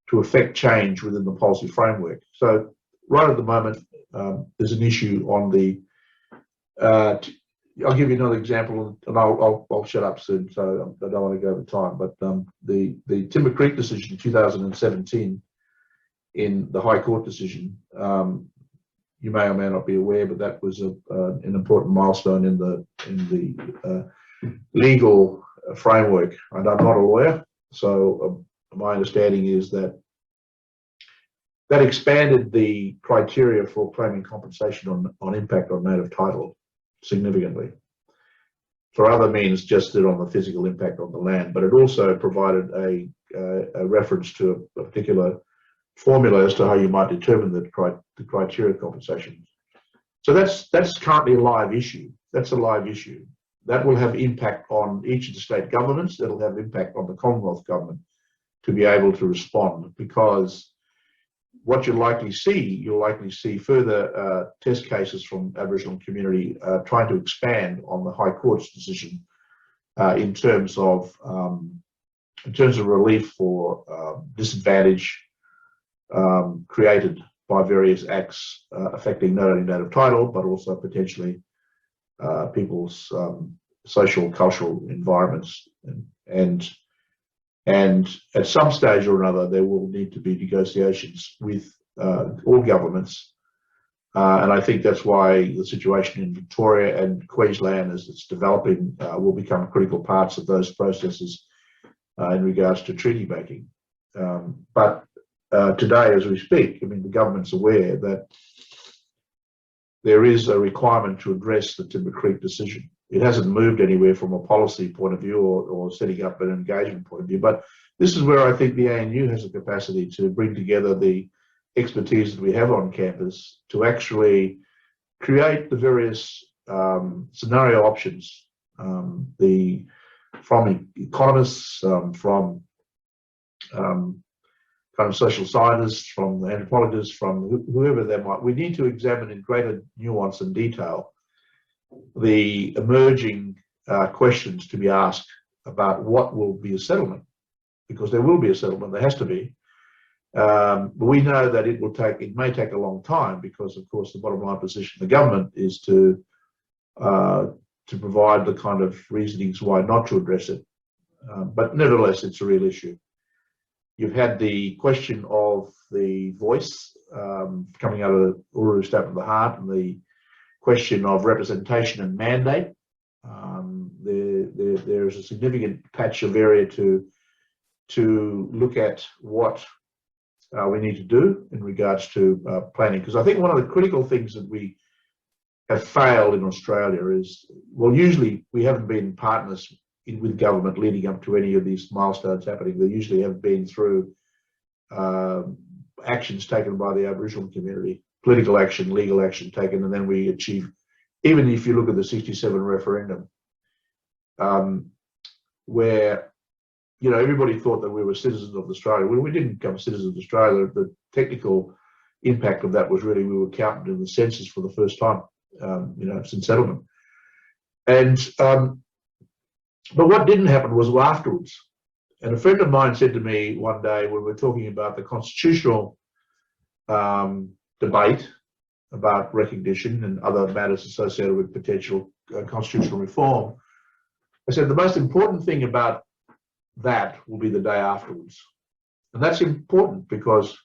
to affect change within the policy framework? So right at the moment, there's an issue on the, I'll give you another example, and I'll shut up soon, so I don't want to go over time, but the Timber Creek decision in 2017, in the High Court decision, you may or may not be aware, but that was an important milestone in the legal framework. And I'm not a lawyer, so my understanding is that that expanded the criteria for claiming compensation on impact on native title significantly. For other means, just did on the physical impact on the land, but it also provided a reference to a particular formula as to how you might determine the criteria of compensation. So that's currently a live issue. That's a live issue. That will have impact on each of the state governments. That'll have impact on the Commonwealth government to be able to respond, because what you'll likely see further test cases from Aboriginal community trying to expand on the High Court's decision in terms of relief for disadvantage created by various acts affecting not only native title but also potentially people's social, cultural environments, and at some stage or another there will need to be negotiations with all governments And I think that's why the situation in Victoria and Queensland, as it's developing, will become critical parts of those processes in regards to treaty making. But today, as we speak, I mean, the government's aware that there is a requirement to address the Timber Creek decision. It hasn't moved anywhere from a policy point of view or setting up an engagement point of view. But this is where I think the ANU has a capacity to bring together the expertise that we have on campus to actually create the various scenario options, from economists, from kind of social scientists, from the anthropologists, from whoever they might. We need to examine in greater nuance and detail the emerging questions to be asked about what will be a settlement, because there will be a settlement, there has to be. But we know that it may take a long time, because of course the bottom line position of the government is to provide the kind of reasonings why not to address it. But nevertheless, it's a real issue. You've had the question of the voice coming out of the Uluru Statement of the Heart, and the question of representation and mandate. There is a significant patch of area to look at what we need to do in regards to planning. Because I think one of the critical things that we have failed in Australia is, well, usually we haven't been partners with government leading up to any of these milestones happening. They usually have been through actions taken by the Aboriginal community, political action, legal action taken, and then we achieve, even if you look at the 67 referendum, where, you know, everybody thought that we were citizens of Australia. Well, we didn't become citizens of Australia. The technical impact of that was really we were counted in the census for the first time, you know, since settlement. And but what didn't happen was afterwards. And a friend of mine said to me one day, when we were talking about the constitutional debate about recognition and other matters associated with potential constitutional reform, I said, the most important thing about that will be the day afterwards. And that's important, because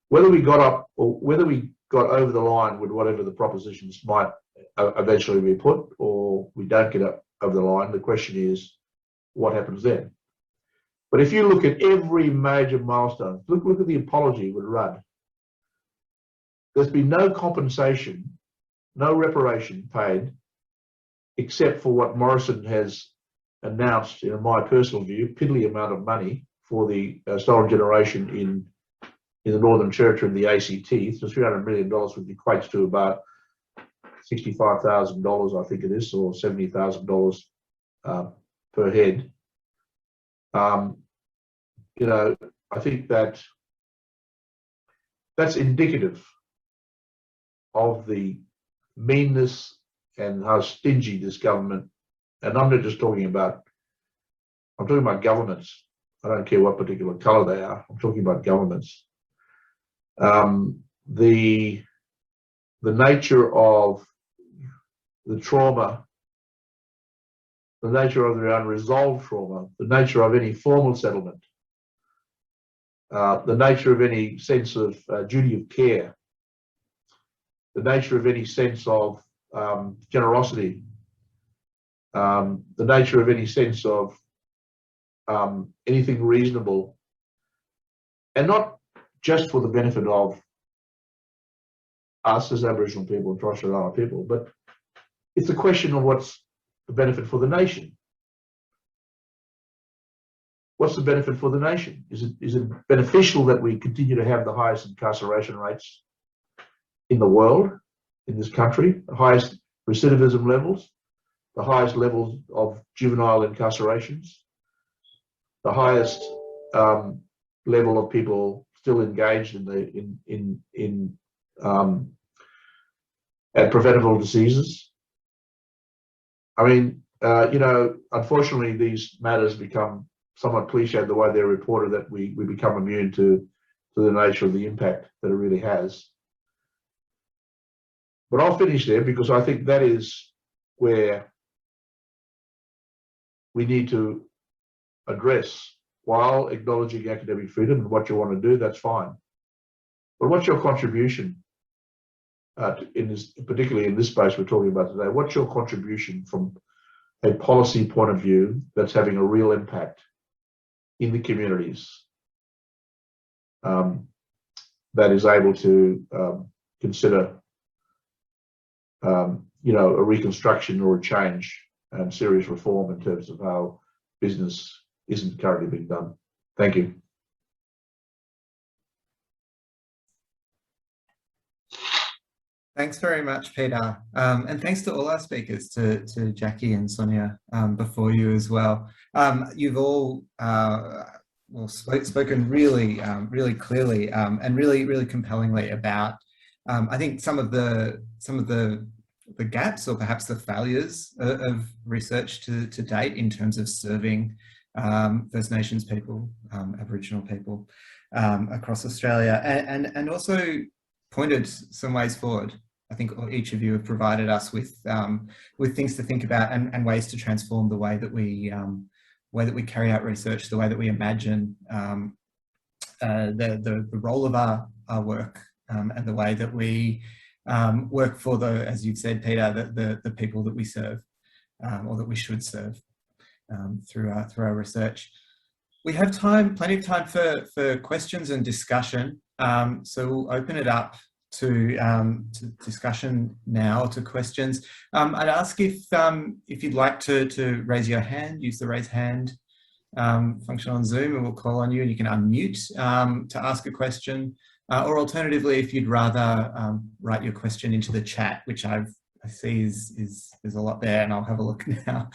whether we got up or whether we got over the line with whatever the propositions might eventually be put, or we don't get up over the line, the question is, what happens then? But if you look at every major milestone, look at the apology with Rudd. There's been no compensation, no reparation paid, except for what Morrison has announced, in my personal view, piddly amount of money for the stolen generation in the Northern Territory of the ACT. So $300 million, which equates to about $65,000, I think it is, or $70,000 per head. You know, I think that that's indicative of the meanness and how stingy this government, and I'm not just talking about, I'm talking about governments. I don't care what particular colour they are. I'm talking about governments. The nature of the trauma, the nature of the unresolved trauma, the nature of any formal settlement, the nature of any sense of duty of care, the nature of any sense of generosity, the nature of any sense of anything reasonable, and not just for the benefit of us as Aboriginal people and Torres Strait Islander people, but it's a question of what's the benefit for the nation. What's the benefit for the nation? Is it beneficial that we continue to have the highest incarceration rates in the world, in this country, the highest recidivism levels, the highest levels of juvenile incarcerations, the highest level of people still engaged in preventable diseases? I mean, you know, unfortunately, these matters become somewhat cliched the way they're reported, that we become immune to the nature of the impact that it really has. But I'll finish there, because I think that is where we need to address, while acknowledging academic freedom and what you want to do, that's fine. But what's your contribution particularly in this space we're talking about today, what's your contribution from a policy point of view that's having a real impact in the communities, that is able to consider, you know, a reconstruction or a change and serious reform in terms of how business isn't currently being done? Thank you. Thanks very much, Peter. And thanks to all our speakers, to Jackie and Sonia before you as well. You've all spoken really, really clearly and really compellingly about, I think, some of the gaps or perhaps the failures of research to date in terms of serving First Nations people, Aboriginal people across Australia, and also pointed some ways forward. I think each of you have provided us with things to think about and ways to transform the way that we carry out research, the way that we imagine the role of our work, and the way that we work for the, as you've said, Peter, the people that we serve, or that we should serve through our research. We have plenty of time for questions and discussion. So we'll open it up to discussion now, to questions. I'd ask if you'd like to raise your hand, use the raise hand function on Zoom, and we'll call on you and you can unmute to ask a question. Or alternatively, if you'd rather write your question into the chat, which I see is there's a lot there, and I'll have a look now.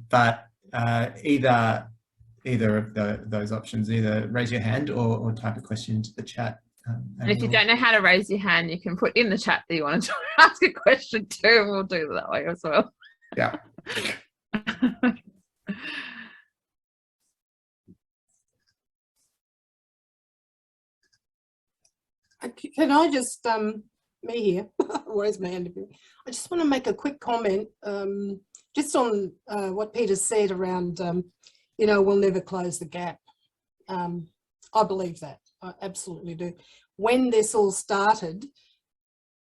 But either of those options, either raise your hand or type a question into the chat. And if you don't know how to raise your hand, you can put in the chat that you want to ask a question too, and we'll do it that way as well. Yeah. Can I just, me here, where's my hand? I just want to make a quick comment just on what Peter said around, you know, we'll never close the gap. I believe that. I absolutely do. When this all started,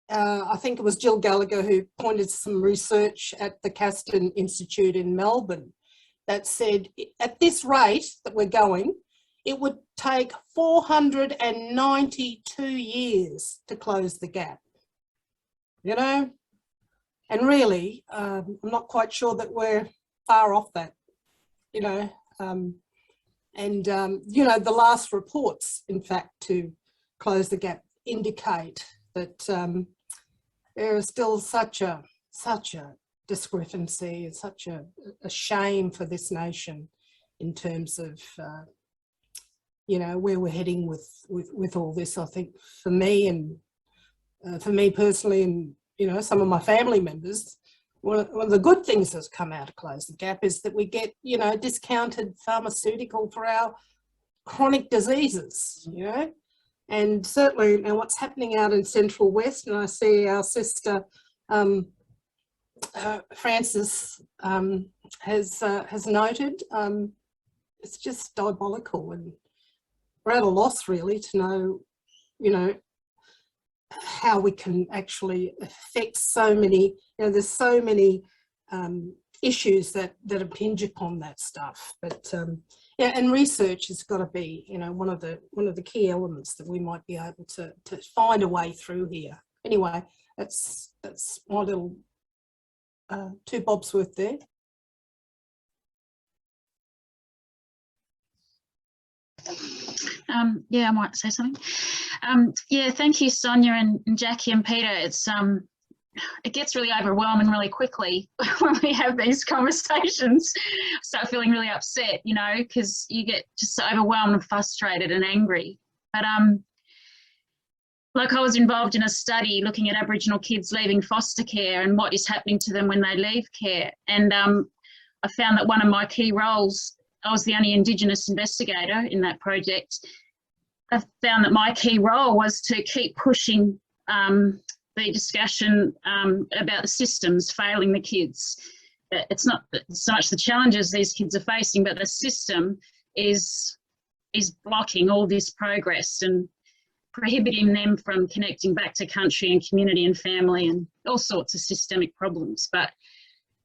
I think it was Jill Gallagher who pointed to some research at the Caston Institute in Melbourne that said, at this rate that we're going, it would take 492 years to close the gap, you know? And really, I'm not quite sure that we're far off that, you know? You know, the last reports, in fact, to close the gap indicate that there is still such a discrepancy, and such a shame for this nation in terms of, you know, where we're heading with all this. I think for me and for me personally, and, you know, some of my family members, one of the good things that's come out of Close the Gap is that we get, you know, discounted pharmaceutical for our chronic diseases, you know, and certainly now what's happening out in Central West, and I see our sister Frances has noted, it's just diabolical, and we're at a loss really to know, you know, how we can actually affect so many, you know, there's so many issues that impinge upon that stuff. But yeah, and research has got to be, you know, one of the key elements that we might be able to find a way through here. Anyway, that's my little 2 bobs worth there. Yeah, I might say something. Yeah, thank you, Sonia and Jackie and Peter. It's it gets really overwhelming really quickly when we have these conversations. I start feeling really upset, you know, because you get just so overwhelmed and frustrated and angry. But like I was involved in a study looking at Aboriginal kids leaving foster care and what is happening to them when they leave care. And I found that one of my key roles, I was the only Indigenous investigator in that project. I found that my key role was to keep pushing the discussion about the systems failing the kids. It's not so much the challenges these kids are facing, but the system is blocking all this progress. And prohibiting them from connecting back to country and community and family and all sorts of systemic problems. But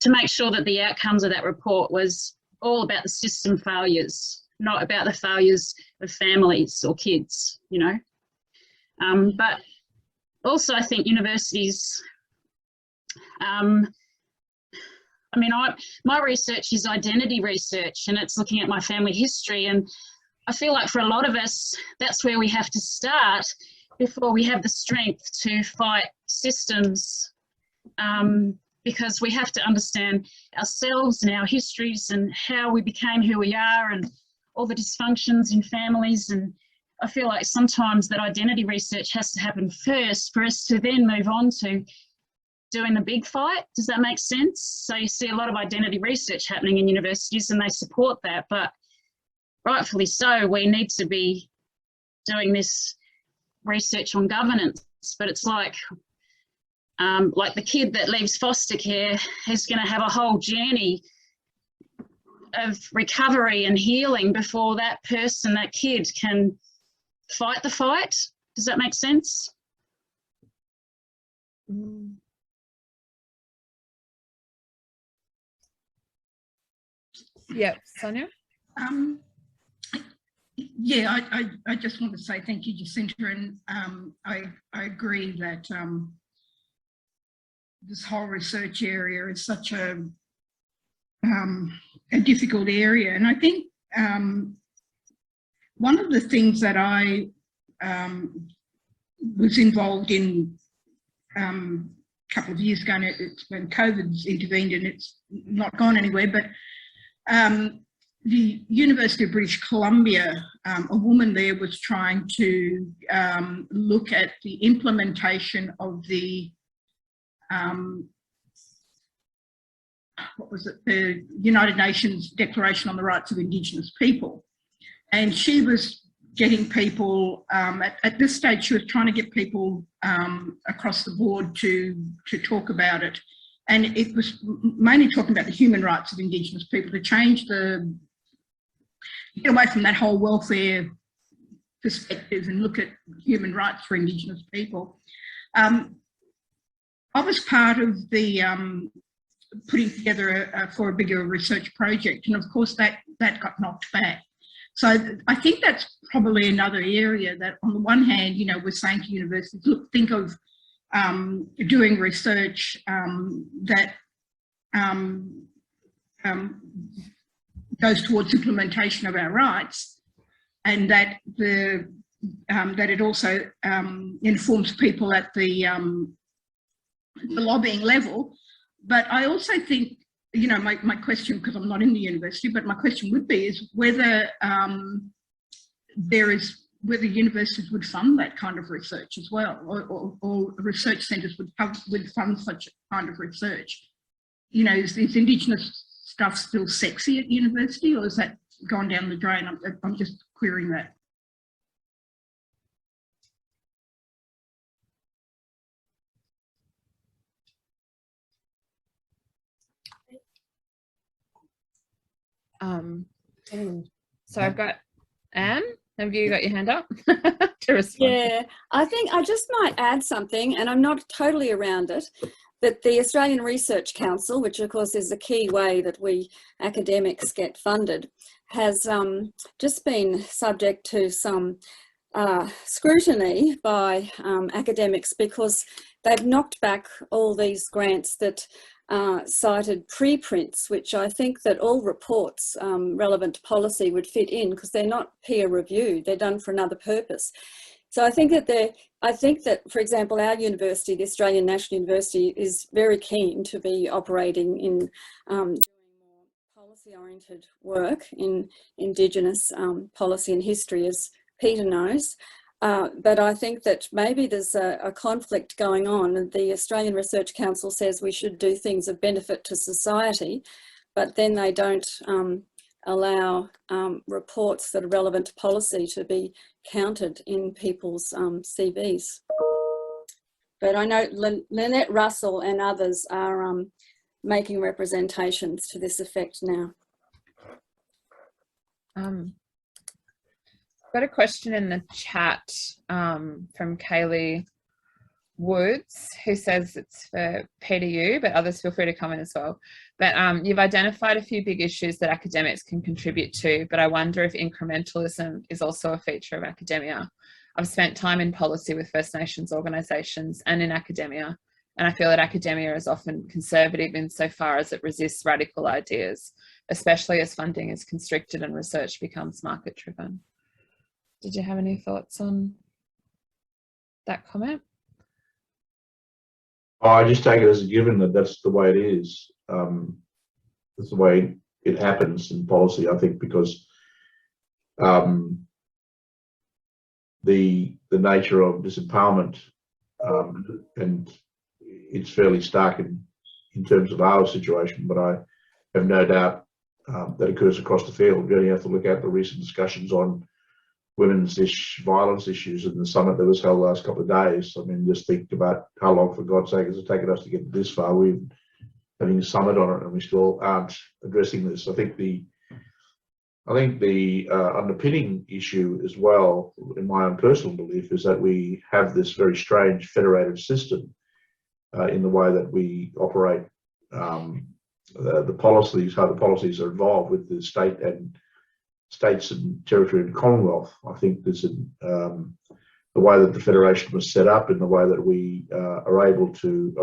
to make sure that the outcomes of that report was all about the system failures, not about the failures of families or kids, you know. But also I think universities, I mean, my research is identity research, and it's looking at my family history, and I feel like for a lot of us, that's where we have to start before we have the strength to fight systems, because we have to understand ourselves and our histories and how we became who we are and all the dysfunctions in families. And I feel like sometimes that identity research has to happen first for us to then move on to doing the big fight. Does that make sense? So you see a lot of identity research happening in universities and they support that, but rightfully so, we need to be doing this research on governance. But it's like the kid that leaves foster care is going to have a whole journey of recovery and healing before that person, that kid, can fight the fight. Does that make sense? Yep, Sonia? Yeah, I just want to say thank you, Jacinta, and I agree that this whole research area is such a difficult area. And I think one of the things that I was involved in a couple of years ago, and it's when COVID's intervened and it's not gone anywhere, but the University of British Columbia, a woman there was trying to look at the implementation of the, the United Nations Declaration on the Rights of Indigenous People. And she was getting people, at this stage she was trying to get people across the board to talk about it. And it was mainly talking about the human rights of Indigenous people, to change get away from that whole welfare perspective and look at human rights for Indigenous people. I was part of the putting together for a bigger research project, and of course that got knocked back. So I think that's probably another area that, on the one hand, you know, we're saying to universities, look, think of doing research that goes towards implementation of our rights, and that that it also informs people at the lobbying level. But I also think, you know, my question, because I'm not in the university, but my question would be is whether whether universities would fund that kind of research as well, or research centres would fund such kind of research. You know, is Indigenous stuff still sexy at university, or has that gone down the drain? I'm just querying that. So I've got Anne. Have you got your hand up to respond? Yeah, I think I just might add something, and I'm not totally around it, that the Australian Research Council, which of course is the key way that we academics get funded, has just been subject to some scrutiny by academics, because they've knocked back all these grants that cited preprints, which I think that all reports relevant to policy would fit in, because they're not peer reviewed, they're done for another purpose. So I think that for example, our university, the Australian National University, is very keen to be operating in doing more policy-oriented work in Indigenous policy and history, as Peter knows. But I think that maybe there's a conflict going on. The Australian Research Council says we should do things of benefit to society, but then they don't allow reports that are relevant to policy to be counted in people's CVs. But I know Lynette Russell and others are making representations to this effect now. Got a question in the chat from Kaylee Woods, who says it's for PDU, but others feel free to comment as well. But you've identified a few big issues that academics can contribute to, but I wonder if incrementalism is also a feature of academia. I've spent time in policy with First Nations organisations and in academia, and I feel that academia is often conservative insofar as it resists radical ideas, especially as funding is constricted and research becomes market-driven. Did you have any thoughts on that comment? Oh, I just take it as a given that that's the way it is. That's the way it happens in policy, I think, because the nature of disempowerment, and it's fairly stark in terms of our situation, but I have no doubt that occurs across the field. You only have to look at the recent discussions on women's violence issues in the summit that was held last couple of days. I mean, just think about how long, for God's sake, has it taken us to get this far. We're having a summit on it, and we still aren't addressing this. I think the underpinning issue as well, in my own personal belief, is that we have this very strange federated system in the way that we operate. The policies, how the policies are involved with the states and territory and Commonwealth. I think there's the way that the Federation was set up, and the way that we are able to,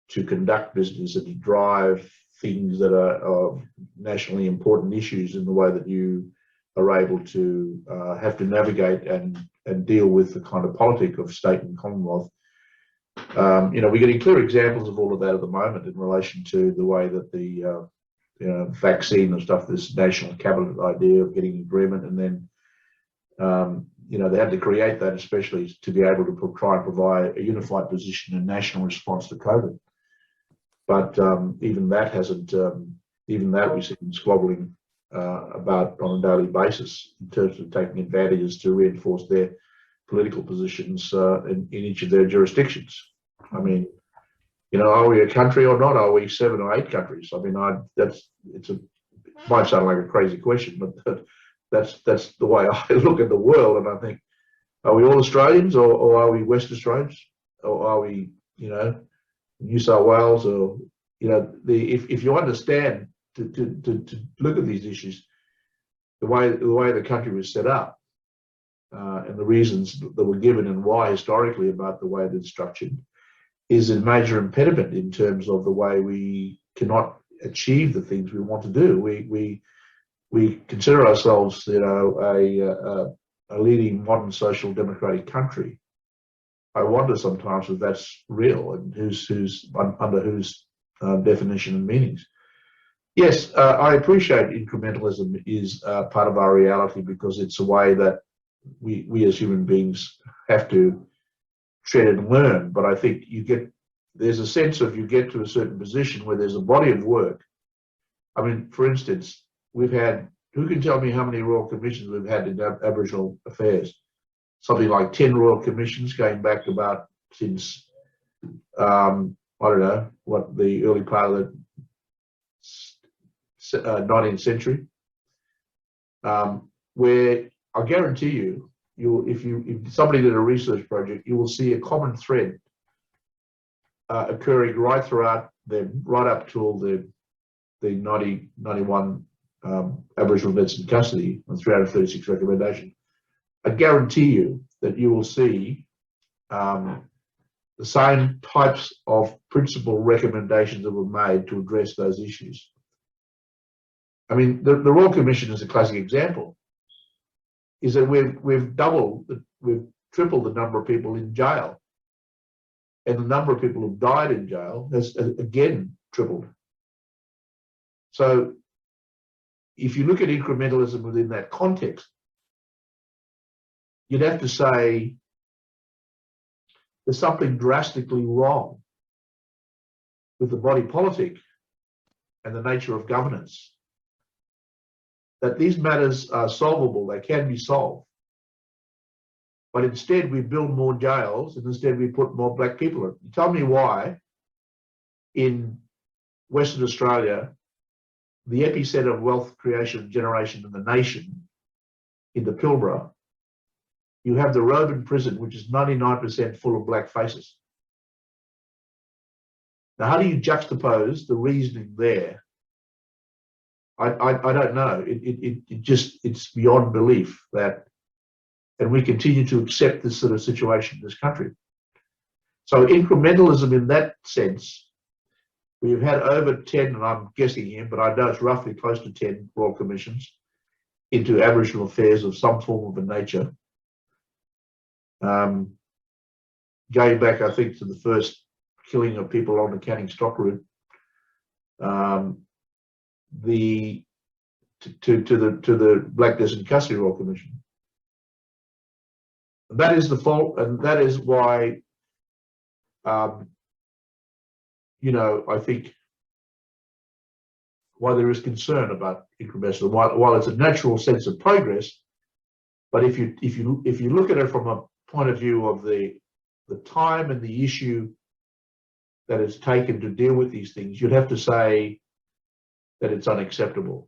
to conduct business and to drive things that are nationally important issues in the way that you are able to have to navigate and deal with the kind of politic of state and Commonwealth. We're getting clear examples of all of that at the moment in relation to the way that the vaccine and stuff, this national cabinet idea of getting agreement, and then they had to create that especially to be able to try and provide a unified position and national response to COVID. But even that hasn't, even that we see them squabbling about on a daily basis in terms of taking advantages to reinforce their political positions in each of their jurisdictions. I mean, are we a country or not? Are we 7 or 8 countries? I mean, it might sound like a crazy question, but that's the way I look at the world, and I think, are we all Australians, or are we West Australians, or are we, New South Wales, or if you understand to look at these issues, the way the country was set up, and the reasons that were given and why historically about the way that it's structured, is a major impediment in terms of the way we cannot achieve the things we want to do. We consider ourselves, a leading modern social democratic country. I wonder sometimes if that's real, and who's under whose definition and meanings. Yes, I appreciate incrementalism is part of our reality, because it's a way that we as human beings have to tread and learn. But I think there's a sense of you get to a certain position where there's a body of work. I mean, for instance, who can tell me how many Royal Commissions we've had in Aboriginal affairs? Something like 10 Royal Commissions going back about since, I don't know, what, the early part of the 19th century, where I guarantee you, if somebody did a research project, you will see a common thread occurring right throughout them, right up till the 91 Aboriginal deaths in custody and 336 recommendations. I guarantee you that you will see the same types of principal recommendations that were made to address those issues. I mean, the Royal Commission is a classic example. Is that we've tripled the number of people in jail, and the number of people who've died in jail has again tripled. So if you look at incrementalism within that context, you'd have to say there's something drastically wrong with the body politic and the nature of governance. That these matters are solvable, they can be solved. But instead we build more jails, and instead we put more black people in. Tell me why in Western Australia, the epicenter of wealth creation, generation in the nation, in the Pilbara, you have the Roban prison, which is 99% full of black faces. Now, how do you juxtapose the reasoning there? I don't know. It's beyond belief that, and we continue to accept this sort of situation in this country. So incrementalism in that sense, we've had over 10, and I'm guessing here, but I know it's roughly close to 10 Royal Commissions into Aboriginal affairs of some form of a nature. Going back, I think, to the first killing of people on the Canning Stock route, to the Black Desert Custody Royal Commission. And that is the fault, and that is why, you know, I think why there is concern about incrementalism. While it's a natural sense of progress, but if you look at it from a point of view of the time and the issue that it's taken to deal with these things, you'd have to say that it's unacceptable.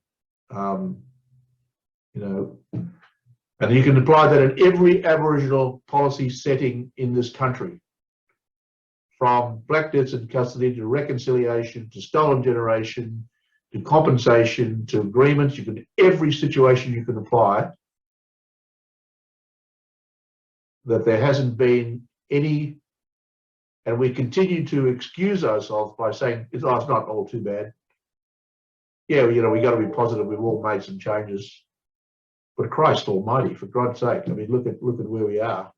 You know, and you can apply that in every Aboriginal policy setting in this country, from black deaths in custody to reconciliation to stolen generation to compensation to agreements. You can, every situation you can apply, that there hasn't been any, and we continue to excuse ourselves by saying it's not all too bad. Yeah, you know, we got to be positive. We've all made some changes, but Christ Almighty, for God's sake, I mean, look at where we are.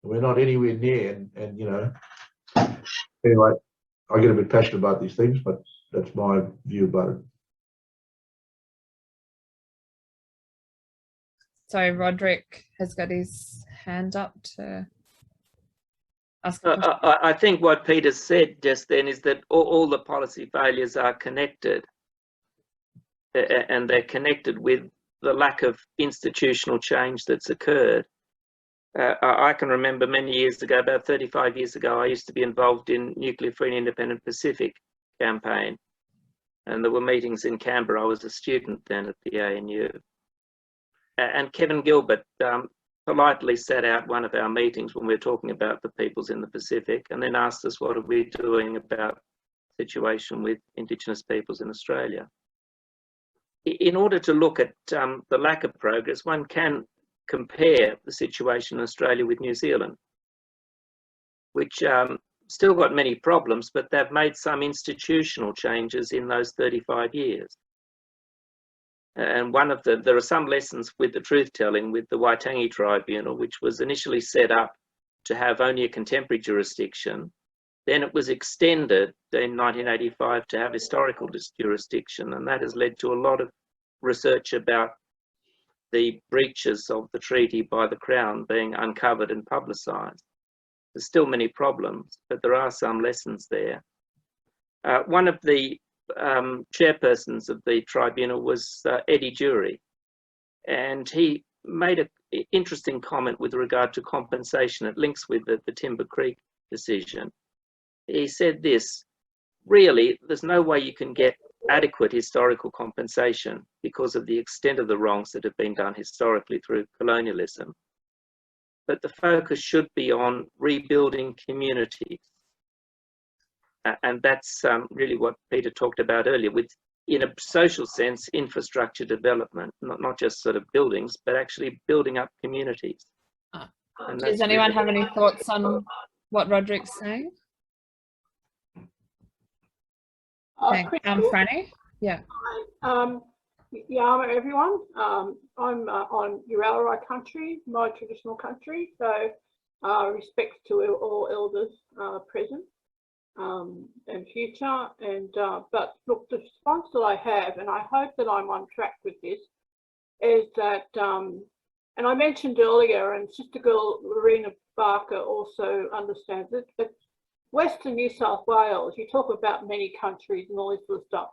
We're not anywhere near, and you know. Anyway, I get a bit passionate about these things, but that's my view about it. So Roderick has got his hand up to ask a question. I think what Peter said just then is that all the policy failures are connected, and they're connected with the lack of institutional change that's occurred. I can remember many years ago, about 35 years ago, I used to be involved in Nuclear Free and Independent Pacific campaign, and there were meetings in Canberra. I was a student then at the ANU. And Kevin Gilbert politely sat out one of our meetings when we were talking about the peoples in the Pacific, and then asked us what are we doing about the situation with Indigenous peoples in Australia. In order to look at the lack of progress, one can compare the situation in Australia with New Zealand, which still got many problems, but they've made some institutional changes in those 35 years. And there are some lessons with the truth-telling with the Waitangi Tribunal, which was initially set up to have only a contemporary jurisdiction. Then it was extended in 1985 to have historical jurisdiction, and that has led to a lot of research about the breaches of the treaty by the Crown being uncovered and publicised. There's still many problems, but there are some lessons there. One of the chairpersons of the tribunal was Eddie Jury, and he made an interesting comment with regard to compensation. It links with the Timber Creek decision. He said this: really, there's no way you can get adequate historical compensation because of the extent of the wrongs that have been done historically through colonialism. But the focus should be on rebuilding communities. And that's really what Peter talked about earlier, with, in a social sense, infrastructure development, not just sort of buildings, but actually building up communities. Does anyone have any thoughts on what Roderick's saying? Franny? Yeah. Yama, everyone. I'm on Uralrai country, my traditional country, so respect to all elders present and future. And but look, the response that I have, and I hope that I'm on track with this, is that, and I mentioned earlier, and Sister Girl Lorena Barker also understands it, that Western New South Wales, you talk about many countries and all this sort of stuff.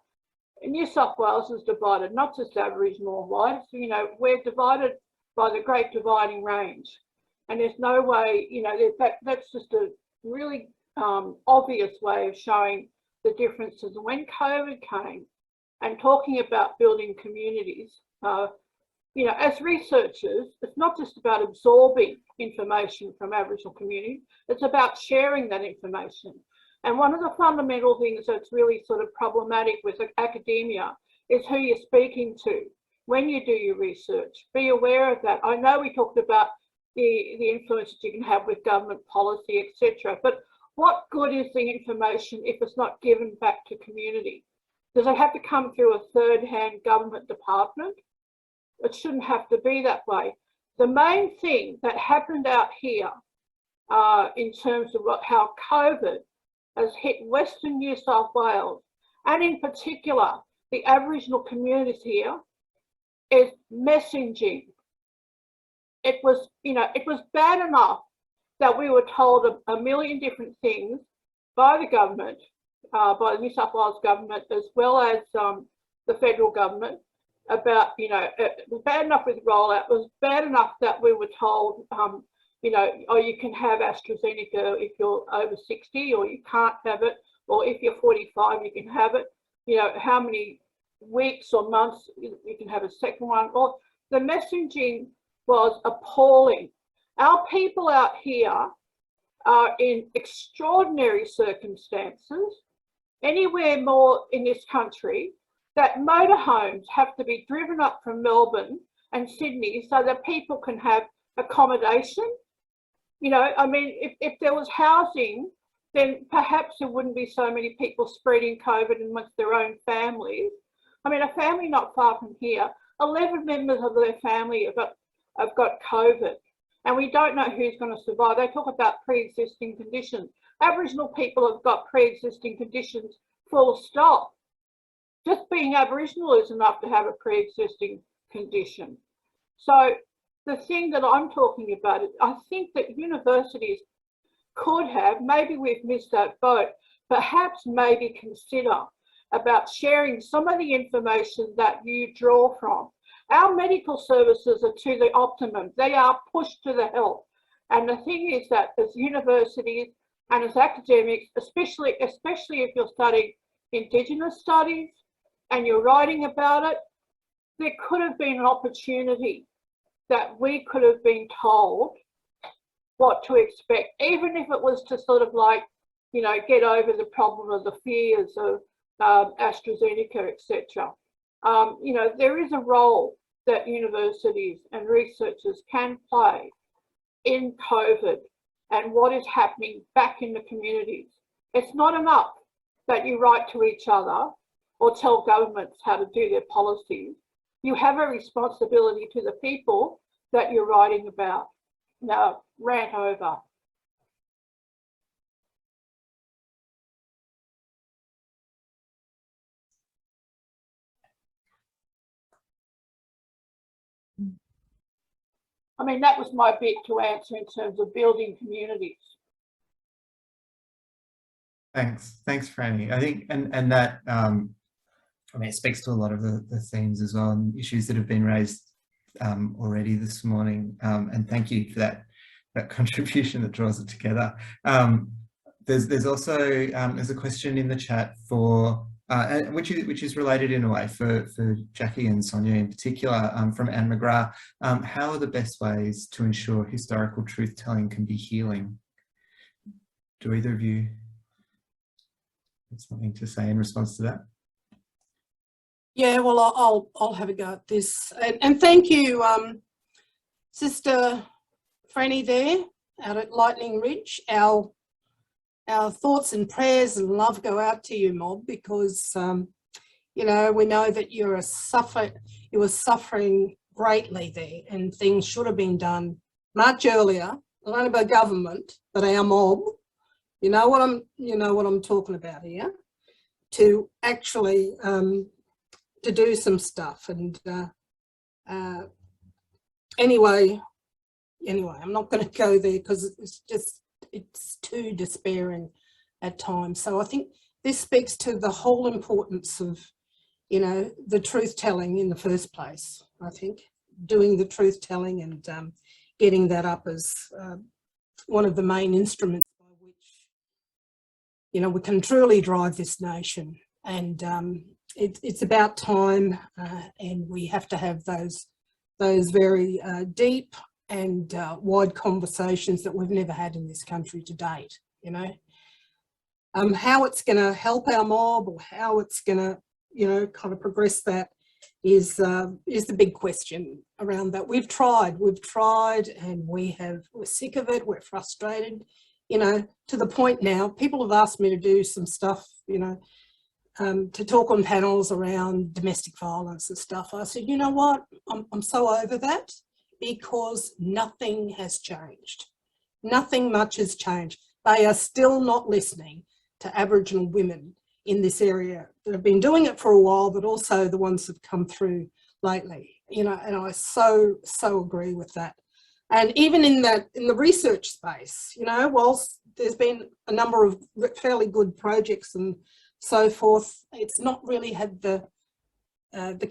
And New South Wales is divided, not just Aboriginal and white, so, you know, we're divided by the Great Dividing Range. And there's no way, you know, that's just a really obvious way of showing the differences. When COVID came and talking about building communities, You know, as researchers, it's not just about absorbing information from Aboriginal communities, it's about sharing that information. And one of the fundamental things that's really sort of problematic with academia is who you're speaking to when you do your research. Be aware of that. I know we talked about the influence that you can have with government policy, etc. But what good is the information if it's not given back to community? Does it have to come through a third-hand government department? It shouldn't have to be that way. The main thing that happened out here in terms of how COVID has hit Western New South Wales, and in particular the Aboriginal communities here, is messaging. It was, you know, it was bad enough that we were told a million different things by the government, by the New South Wales government, as well as the federal government, about, you know, it was bad enough with rollout. It was bad enough that we were told, you know, oh, you can have AstraZeneca if you're over 60, or you can't have it, or if you're 45, you can have it. You know, how many weeks or months you can have a second one. Or the messaging was appalling. Our people out here are in extraordinary circumstances. Anywhere more in this country, that motorhomes have to be driven up from Melbourne and Sydney so that people can have accommodation. You know, I mean, if there was housing, then perhaps there wouldn't be so many people spreading COVID amongst their own families. I mean, a family not far from here, 11 members of their family have got COVID, and we don't know who's going to survive. They talk about pre-existing conditions. Aboriginal people have got pre-existing conditions, full stop. Just being Aboriginal is enough to have a pre-existing condition. So the thing that I'm talking about is, I think that universities could have, maybe we've missed that boat, perhaps maybe consider about sharing some of the information that you draw from. Our medical services are to the optimum. They are pushed to the hilt. And the thing is that as universities and as academics, especially if you're studying Indigenous studies and you're writing about it, there could have been an opportunity that we could have been told what to expect, even if it was to sort of like, you know, get over the problem of the fears of AstraZeneca, etc. You know, there is a role that universities and researchers can play in COVID and what is happening back in the communities. It's not enough that you write to each other or tell governments how to do their policies. You have a responsibility to the people that you're writing about. Now, rant over. I mean, that was my bit to answer in terms of building communities. Thanks, Franny. I think, and that, I mean, it speaks to a lot of the themes as well and issues that have been raised already this morning. And thank you for that contribution that draws it together. There's also there's a question in the chat for which is related in a way for Jackie and Sonia in particular, from Anne McGrath. How are the best ways to ensure historical truth-telling can be healing? Do either of you have something to say in response to that? Yeah, well, I'll have a go at this. And thank you, Sister Franny there out at Lightning Ridge. Our thoughts and prayers and love go out to you, Mob, because, you know, we know that you were suffering greatly there, and things should have been done much earlier, not only by government, but our mob. You know what I'm talking about here, to actually to do some stuff. And anyway, I'm not going to go there because it's too despairing at times. So I think this speaks to the whole importance of, you know, the truth telling in the first place. I think doing the truth telling and getting that up as one of the main instruments by which, you know, we can truly drive this nation. And it's about time, and we have to have those very deep and wide conversations that we've never had in this country to date, you know. How it's going to help our mob, or how it's going to, you know, kind of progress that is the big question around that. We've tried, and we're sick of it. We're frustrated, you know, to the point now people have asked me to do some stuff, you know, to talk on panels around domestic violence and stuff. I said, you know what, I'm so over that, because nothing has changed. Nothing much has changed. They are still not listening to Aboriginal women in this area that have been doing it for a while, but also the ones that have come through lately, you know, and I so agree with that. And even in the research space, you know, whilst there's been a number of fairly good projects and so forth, it's not really had the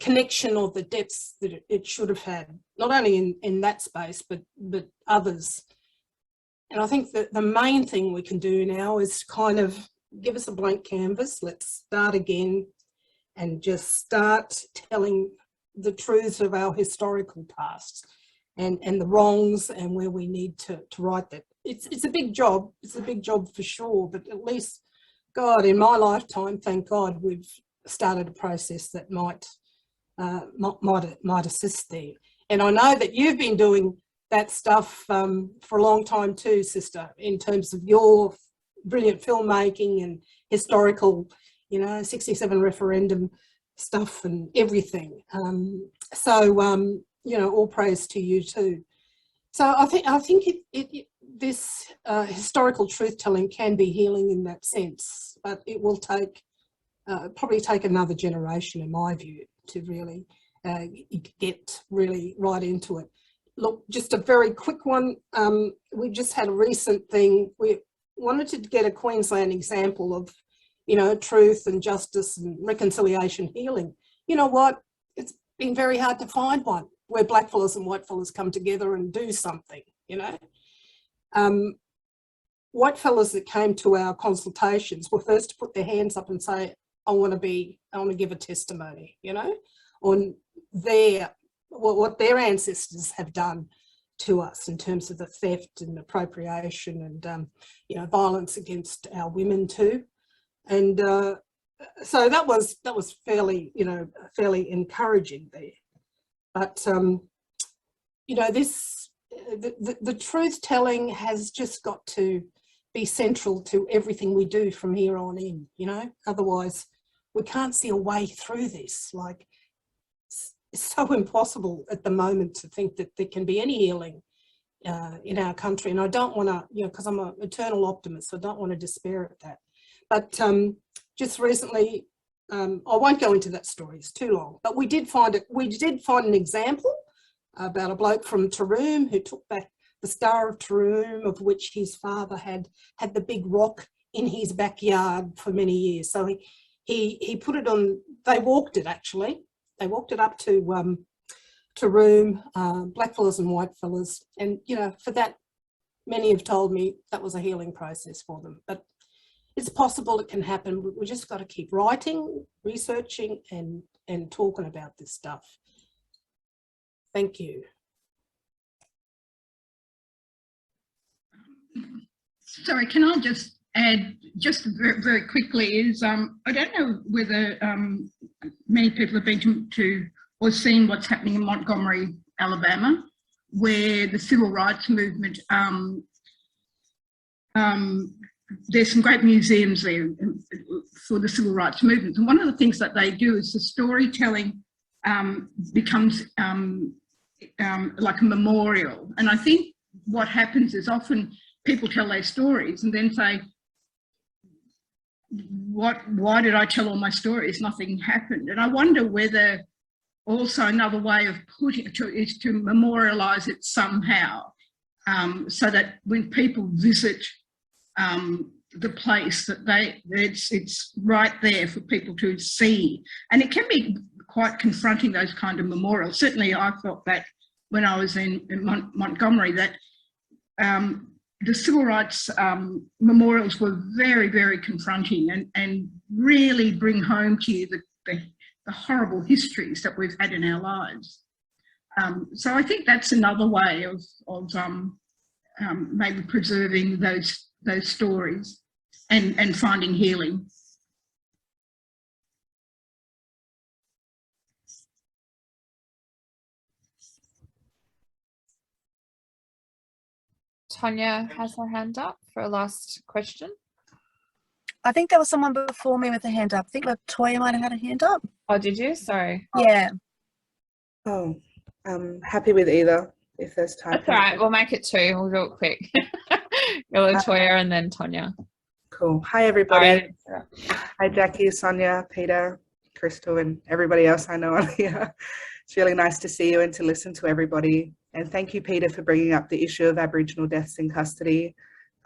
connection or the depths that it should have had, not only in that space, but others. And I think that the main thing we can do now is kind of give us a blank canvas. Let's start again and just start telling the truths of our historical past and the wrongs, and where we need to right that. It's a big job. It's a big job for sure, but at least, God, in my lifetime, thank God, we've started a process that might assist there. And I know that you've been doing that stuff for a long time too, sister, in terms of your brilliant filmmaking and historical, you know, 67 referendum stuff and everything. You know, all praise to you too. So I think this historical truth-telling can be healing in that sense, but it will probably take another generation, in my view, to really get really right into it. Look, just a very quick one. We just had a recent thing. We wanted to get a Queensland example of, you know, truth and justice and reconciliation healing. You know what? It's been very hard to find one where blackfellas and whitefellas come together and do something, you know. Whitefellas that came to our consultations were first to put their hands up and say, I want to give a testimony, you know, on what their ancestors have done to us in terms of the theft and appropriation and, you know, violence against our women too. And so that was fairly, you know, fairly encouraging there. But, you know, the truth telling has just got to be central to everything we do from here on in, you know, otherwise we can't see a way through this. Like, it's so impossible at the moment to think that there can be any healing in our country. And I don't want to, you know, because I'm an eternal optimist, so I don't want to despair at that. But just recently, I won't go into that story, it's too long, but we did find an example about a bloke from Taroom who took back the Star of Taroom, of which his father had the big rock in his backyard for many years. So he put it on, they walked it actually. They walked it up to Taroom, blackfellas and whitefellas. And, you know, for that, many have told me that was a healing process for them. But it's possible it can happen. We just got to keep writing, researching and talking about this stuff. Thank you. Sorry, can I just add, just very, very quickly, is I don't know whether many people have been to or seen what's happening in Montgomery, Alabama, where the civil rights movement, there's some great museums there for the civil rights movement. And one of the things that they do is the storytelling becomes like a memorial. And I think what happens is often people tell their stories and then say, why did I tell all my stories? Nothing happened. And I wonder whether also another way of putting it is to memorialise it somehow, so that when people visit the place, that it's right there for people to see. And it can be quite confronting, those kind of memorials. Certainly I felt that when I was in Montgomery, that the civil rights memorials were very, very confronting and really bring home to you horrible histories that we've had in our lives. So I think that's another way of maybe preserving those stories and finding healing. Tonya has her hand up for a last question. I think there was someone before me with a hand up. I think Latoya might have had a hand up. Oh, did you? Sorry. Yeah. Oh, I'm happy with either, if there's time. That's all right. We'll make it 2. We'll do it quick. Latoya and then Tonya. Cool. Hi, everybody. Right. Hi, Jackie, Sonia, Peter, Crystal, and everybody else I know on here. It's really nice to see you and to listen to everybody. And thank you, Peter, for bringing up the issue of Aboriginal deaths in custody.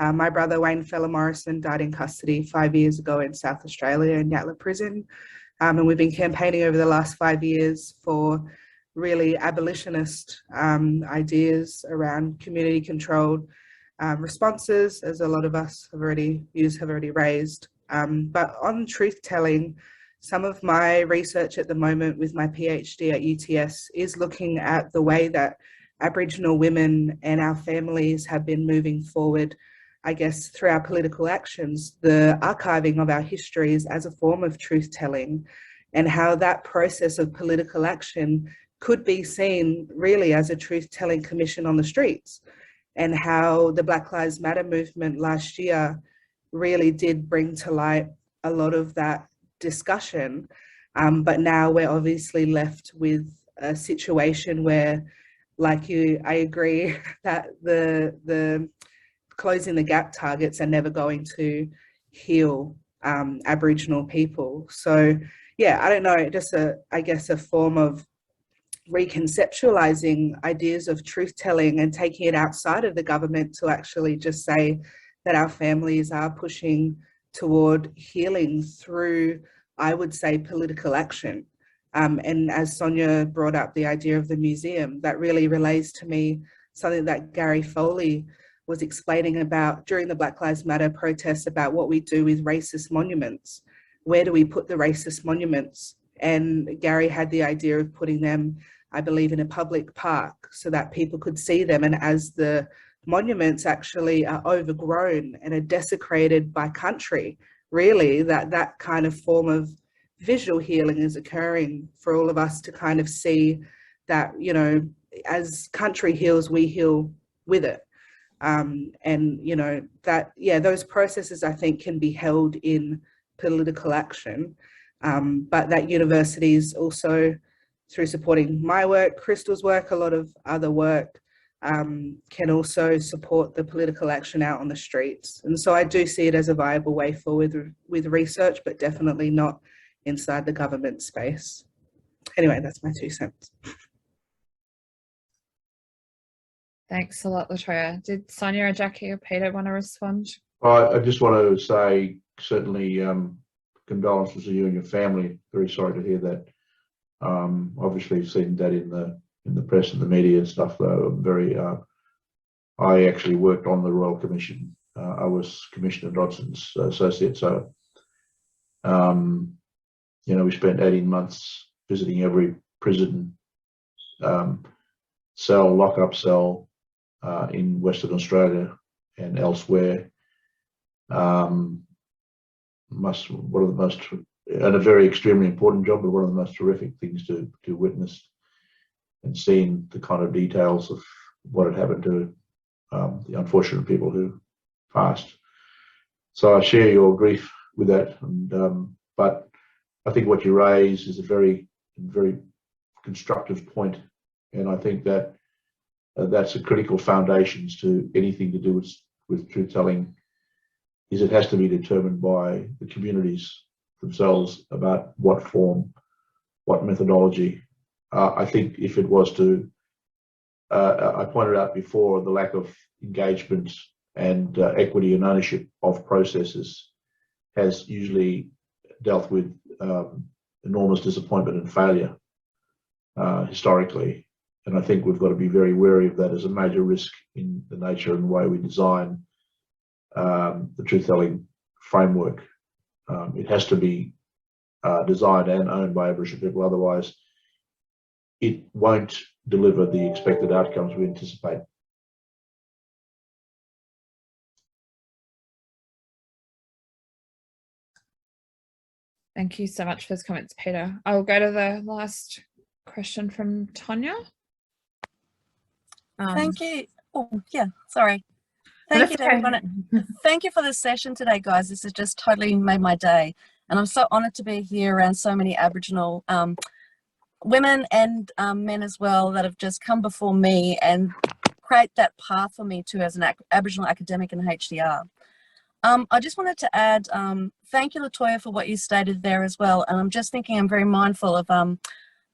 My brother, Wayne Fella Morrison, died in custody 5 years ago in South Australia in Yatala Prison. And we've been campaigning over the last 5 years for really abolitionist ideas around community-controlled responses, as a lot of us have already raised. But on truth-telling, some of my research at the moment with my PhD at UTS is looking at the way that Aboriginal women and our families have been moving forward, I guess, through our political actions, the archiving of our histories as a form of truth-telling, and how that process of political action could be seen really as a truth-telling commission on the streets, and how the Black Lives Matter movement last year really did bring to light a lot of that discussion. But now we're obviously left with a situation where, like you, I agree that the closing the gap targets are never going to heal Aboriginal people. So yeah, I don't know, just I guess a form of reconceptualizing ideas of truth-telling and taking it outside of the government to actually just say that our families are pushing toward healing through, I would say, political action. And as Sonia brought up the idea of the museum, that really relates to me something that Gary Foley was explaining about during the Black Lives Matter protests about what we do with racist monuments. Where do we put the racist monuments? And Gary had the idea of putting them, I believe, in a public park so that people could see them. And as the monuments actually are overgrown and are desecrated by country, really that kind of form of visual healing is occurring for all of us to kind of see that, you know, as country heals, we heal with it. And, you know, that, yeah, those processes I think can be held in political action, but that universities also, through supporting my work, Crystal's work, a lot of other work, can also support the political action out on the streets. And so I do see it as a viable way forward with research, but definitely not inside the government space. Anyway, that's my 2 cents. Thanks a lot, Latoya. Did Sonia or Jackie or Peter want to respond? I just want to say, certainly condolences to you and your family. Very sorry to hear that. Obviously, you've seen that in the press and the media and stuff. Very. I actually worked on the Royal Commission. I was Commissioner Dodson's associate. So, you know, we spent 18 months visiting every prison cell, lockup cell in Western Australia and elsewhere. One of the most, and a very extremely important job, but one of the most terrific things to witness and seeing the kind of details of what had happened to the unfortunate people who passed. So I share your grief with that, and but I think what you raise is a very, very constructive point, and I think that that's a critical foundations to anything to do with truth-telling. Is it has to be determined by the communities themselves about what form, what methodology. I think if it was to, I pointed out before, the lack of engagement and equity and ownership of processes has usually dealt with enormous disappointment and failure historically. And I think we've got to be very wary of that as a major risk in the nature and the way we design the truth-telling framework. It has to be designed and owned by Aboriginal people. Otherwise, it won't deliver the expected outcomes we anticipate. Thank you so much for those comments, Peter. I'll go to the last question from Tonya. Thank you. Oh, yeah, sorry. Thank you to everyone. Thank you for this session today, guys. This has just totally made my day. And I'm so honoured to be here around so many Aboriginal women and men as well that have just come before me and create that path for me too as an Aboriginal academic in HDR. I just wanted to add, thank you, Latoya, for what you stated there as well. And I'm just thinking, I'm very mindful of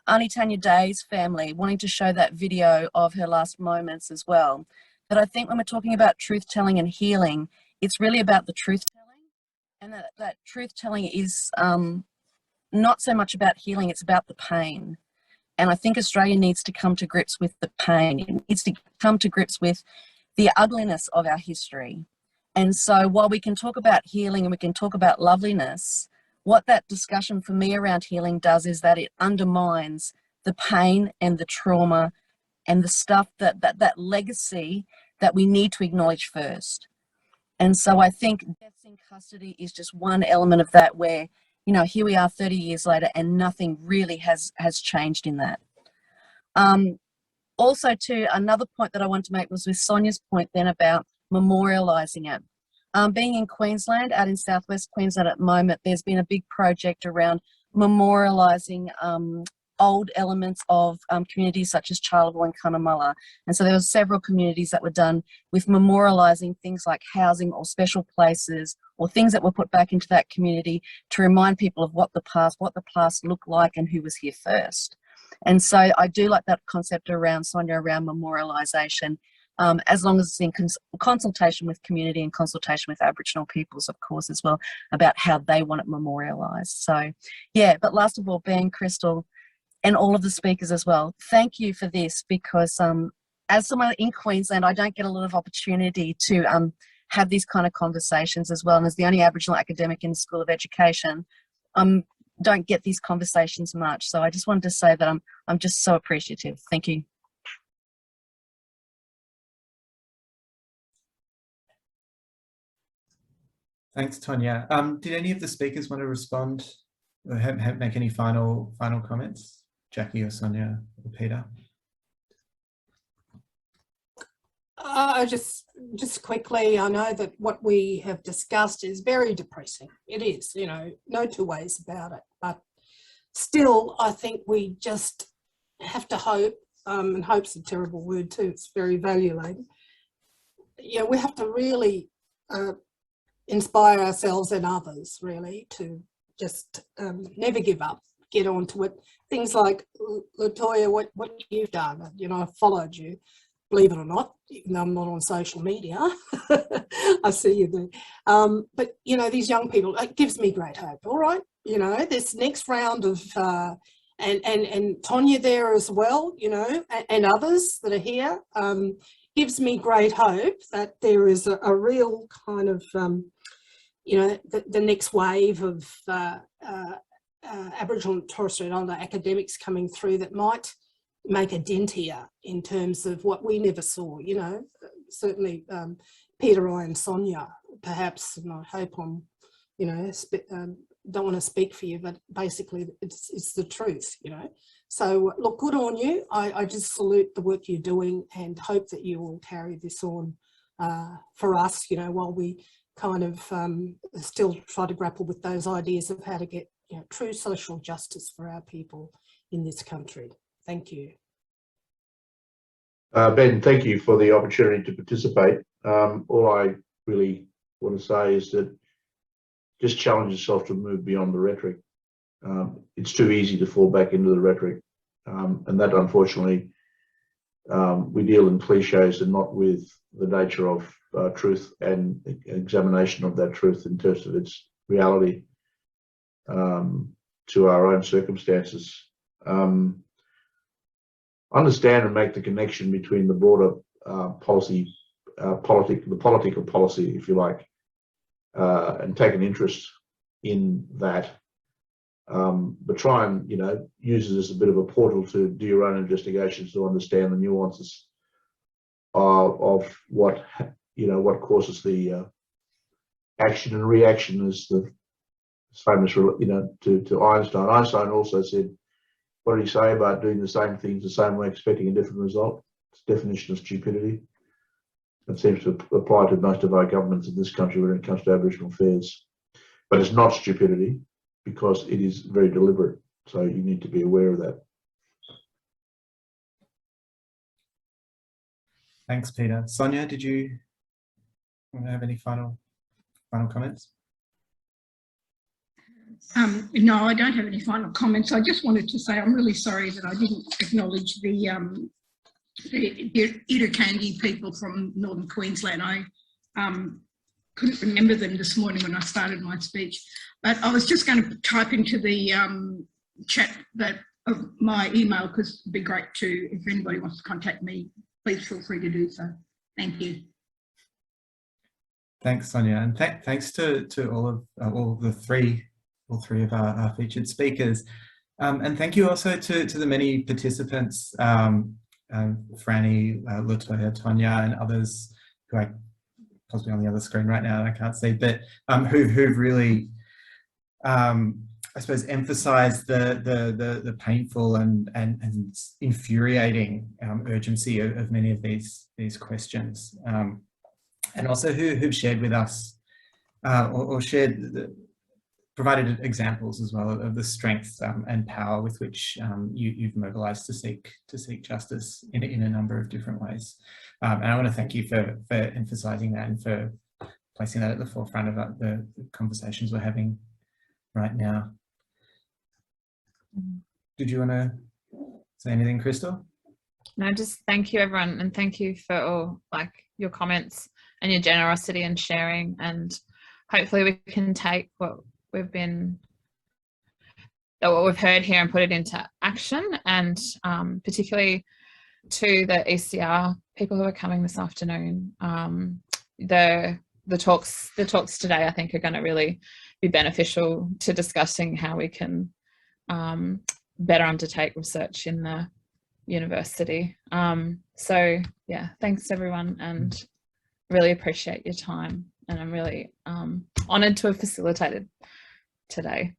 Auntie Tanya Day's family wanting to show that video of her last moments as well. But I think when we're talking about truth-telling and healing, it's really about the truth-telling. And that truth-telling is not so much about healing, it's about the pain. And I think Australia needs to come to grips with the pain. It needs to come to grips with the ugliness of our history. And so while we can talk about healing and we can talk about loveliness, what that discussion for me around healing does is that it undermines the pain and the trauma and the stuff that legacy that we need to acknowledge first. And so I think deaths in custody is just one element of that where, you know, here we are 30 years later and nothing really has changed in that. Also too, another point that I wanted to make was with Sonia's point then about memorialising it. Being in Queensland, out in southwest Queensland at the moment, there's been a big project around memorialising old elements of communities such as Charleville and Cunnamulla. And so there were several communities that were done with memorialising things like housing or special places or things that were put back into that community to remind people of what the past looked like and who was here first. And so I do like that concept around, Sonia, around memorialisation, as long as it's in consultation with community and consultation with Aboriginal peoples, of course, as well, about how they want it memorialised. So, yeah, but last of all, Ben, Crystal, and all of the speakers as well, thank you for this, because as someone in Queensland, I don't get a lot of opportunity to have these kind of conversations as well. And as the only Aboriginal academic in the School of Education, don't get these conversations much. So I just wanted to say that I'm just so appreciative. Thank you. Thanks, Tonya. Did any of the speakers want to respond or make any final comments? Jackie or Sonia or Peter? Just quickly, I know that what we have discussed is very depressing. It is, you know, no two ways about it. But still, I think we just have to hope, and hope's a terrible word too, it's very value-laden. You know, we have to really inspire ourselves and others, really, to just never give up, get on to it. Things like, Latoya, what you've done, you know, I've followed you, believe it or not, even though I'm not on social media. I see you there. But, you know, these young people, it gives me great hope, all right? You know, this next round of, and Tonya there as well, you know, and others that are here, gives me great hope that there is a real kind of, you know, the next wave of Aboriginal and Torres Strait Islander academics coming through that might make a dent here in terms of what we never saw, you know, certainly Peter, I and Sonia, perhaps, and I hope I'm, you know, don't want to speak for you, but basically it's the truth, you know. So look, good on you. I just salute the work you're doing and hope that you will carry this on for us, you know, while we kind of still try to grapple with those ideas of how to get, you know, true social justice for our people in this country. Thank you. Ben, thank you for the opportunity to participate. All I really want to say is that just challenge yourself to move beyond the rhetoric. It's too easy to fall back into the rhetoric, and that unfortunately we deal in cliches and not with the nature of truth and examination of that truth in terms of its reality to our own circumstances. Understand and make the connection between the broader policy, the political policy, if you like, and take an interest in that. but try and, use it as a bit of a portal to do your own investigations to understand the nuances of what, what causes the action and reaction, as the famous, to Einstein. Einstein also said, what did he say about doing the same things the same way, expecting a different result? It's the definition of stupidity. It seems to apply to most of our governments in this country when it comes to Aboriginal affairs. But it's not stupidity, because it is very deliberate. So you need to be aware of that. Thanks, Peter. Sonia, did you want to have any final comments? No, I don't have any final comments. I just wanted to say I'm really sorry that I didn't acknowledge the Irukandi people from Northern Queensland. I couldn't remember them this morning when I started my speech, but I was just going to type into the chat of my email, because it'd be great to, if anybody wants to contact me, please feel free to do so. Thank you. Thanks, Sonia, and thanks to all three of our featured speakers, and thank you also to the many participants, Franny, Latoya, Tonya, and others who I possibly on the other screen right now I can't see, but who've really, I suppose, emphasised the painful and infuriating urgency of many of these questions, and also who've shared with us or provided examples as well of the strength and power with which you've mobilised to seek justice in a number of different ways. And I want to thank you for emphasising that and for placing that at the forefront of the conversations we're having right now. Did you want to say anything, Crystal? No, just thank you, everyone, and thank you for all your comments and your generosity in sharing, and hopefully we can take what we've heard here and put it into action, and particularly to the ECR people who are coming this afternoon. The talks today, I think, are going to really be beneficial to discussing how we can better undertake research in the university. So yeah, thanks everyone, and really appreciate your time, and I'm really honoured to have facilitated today.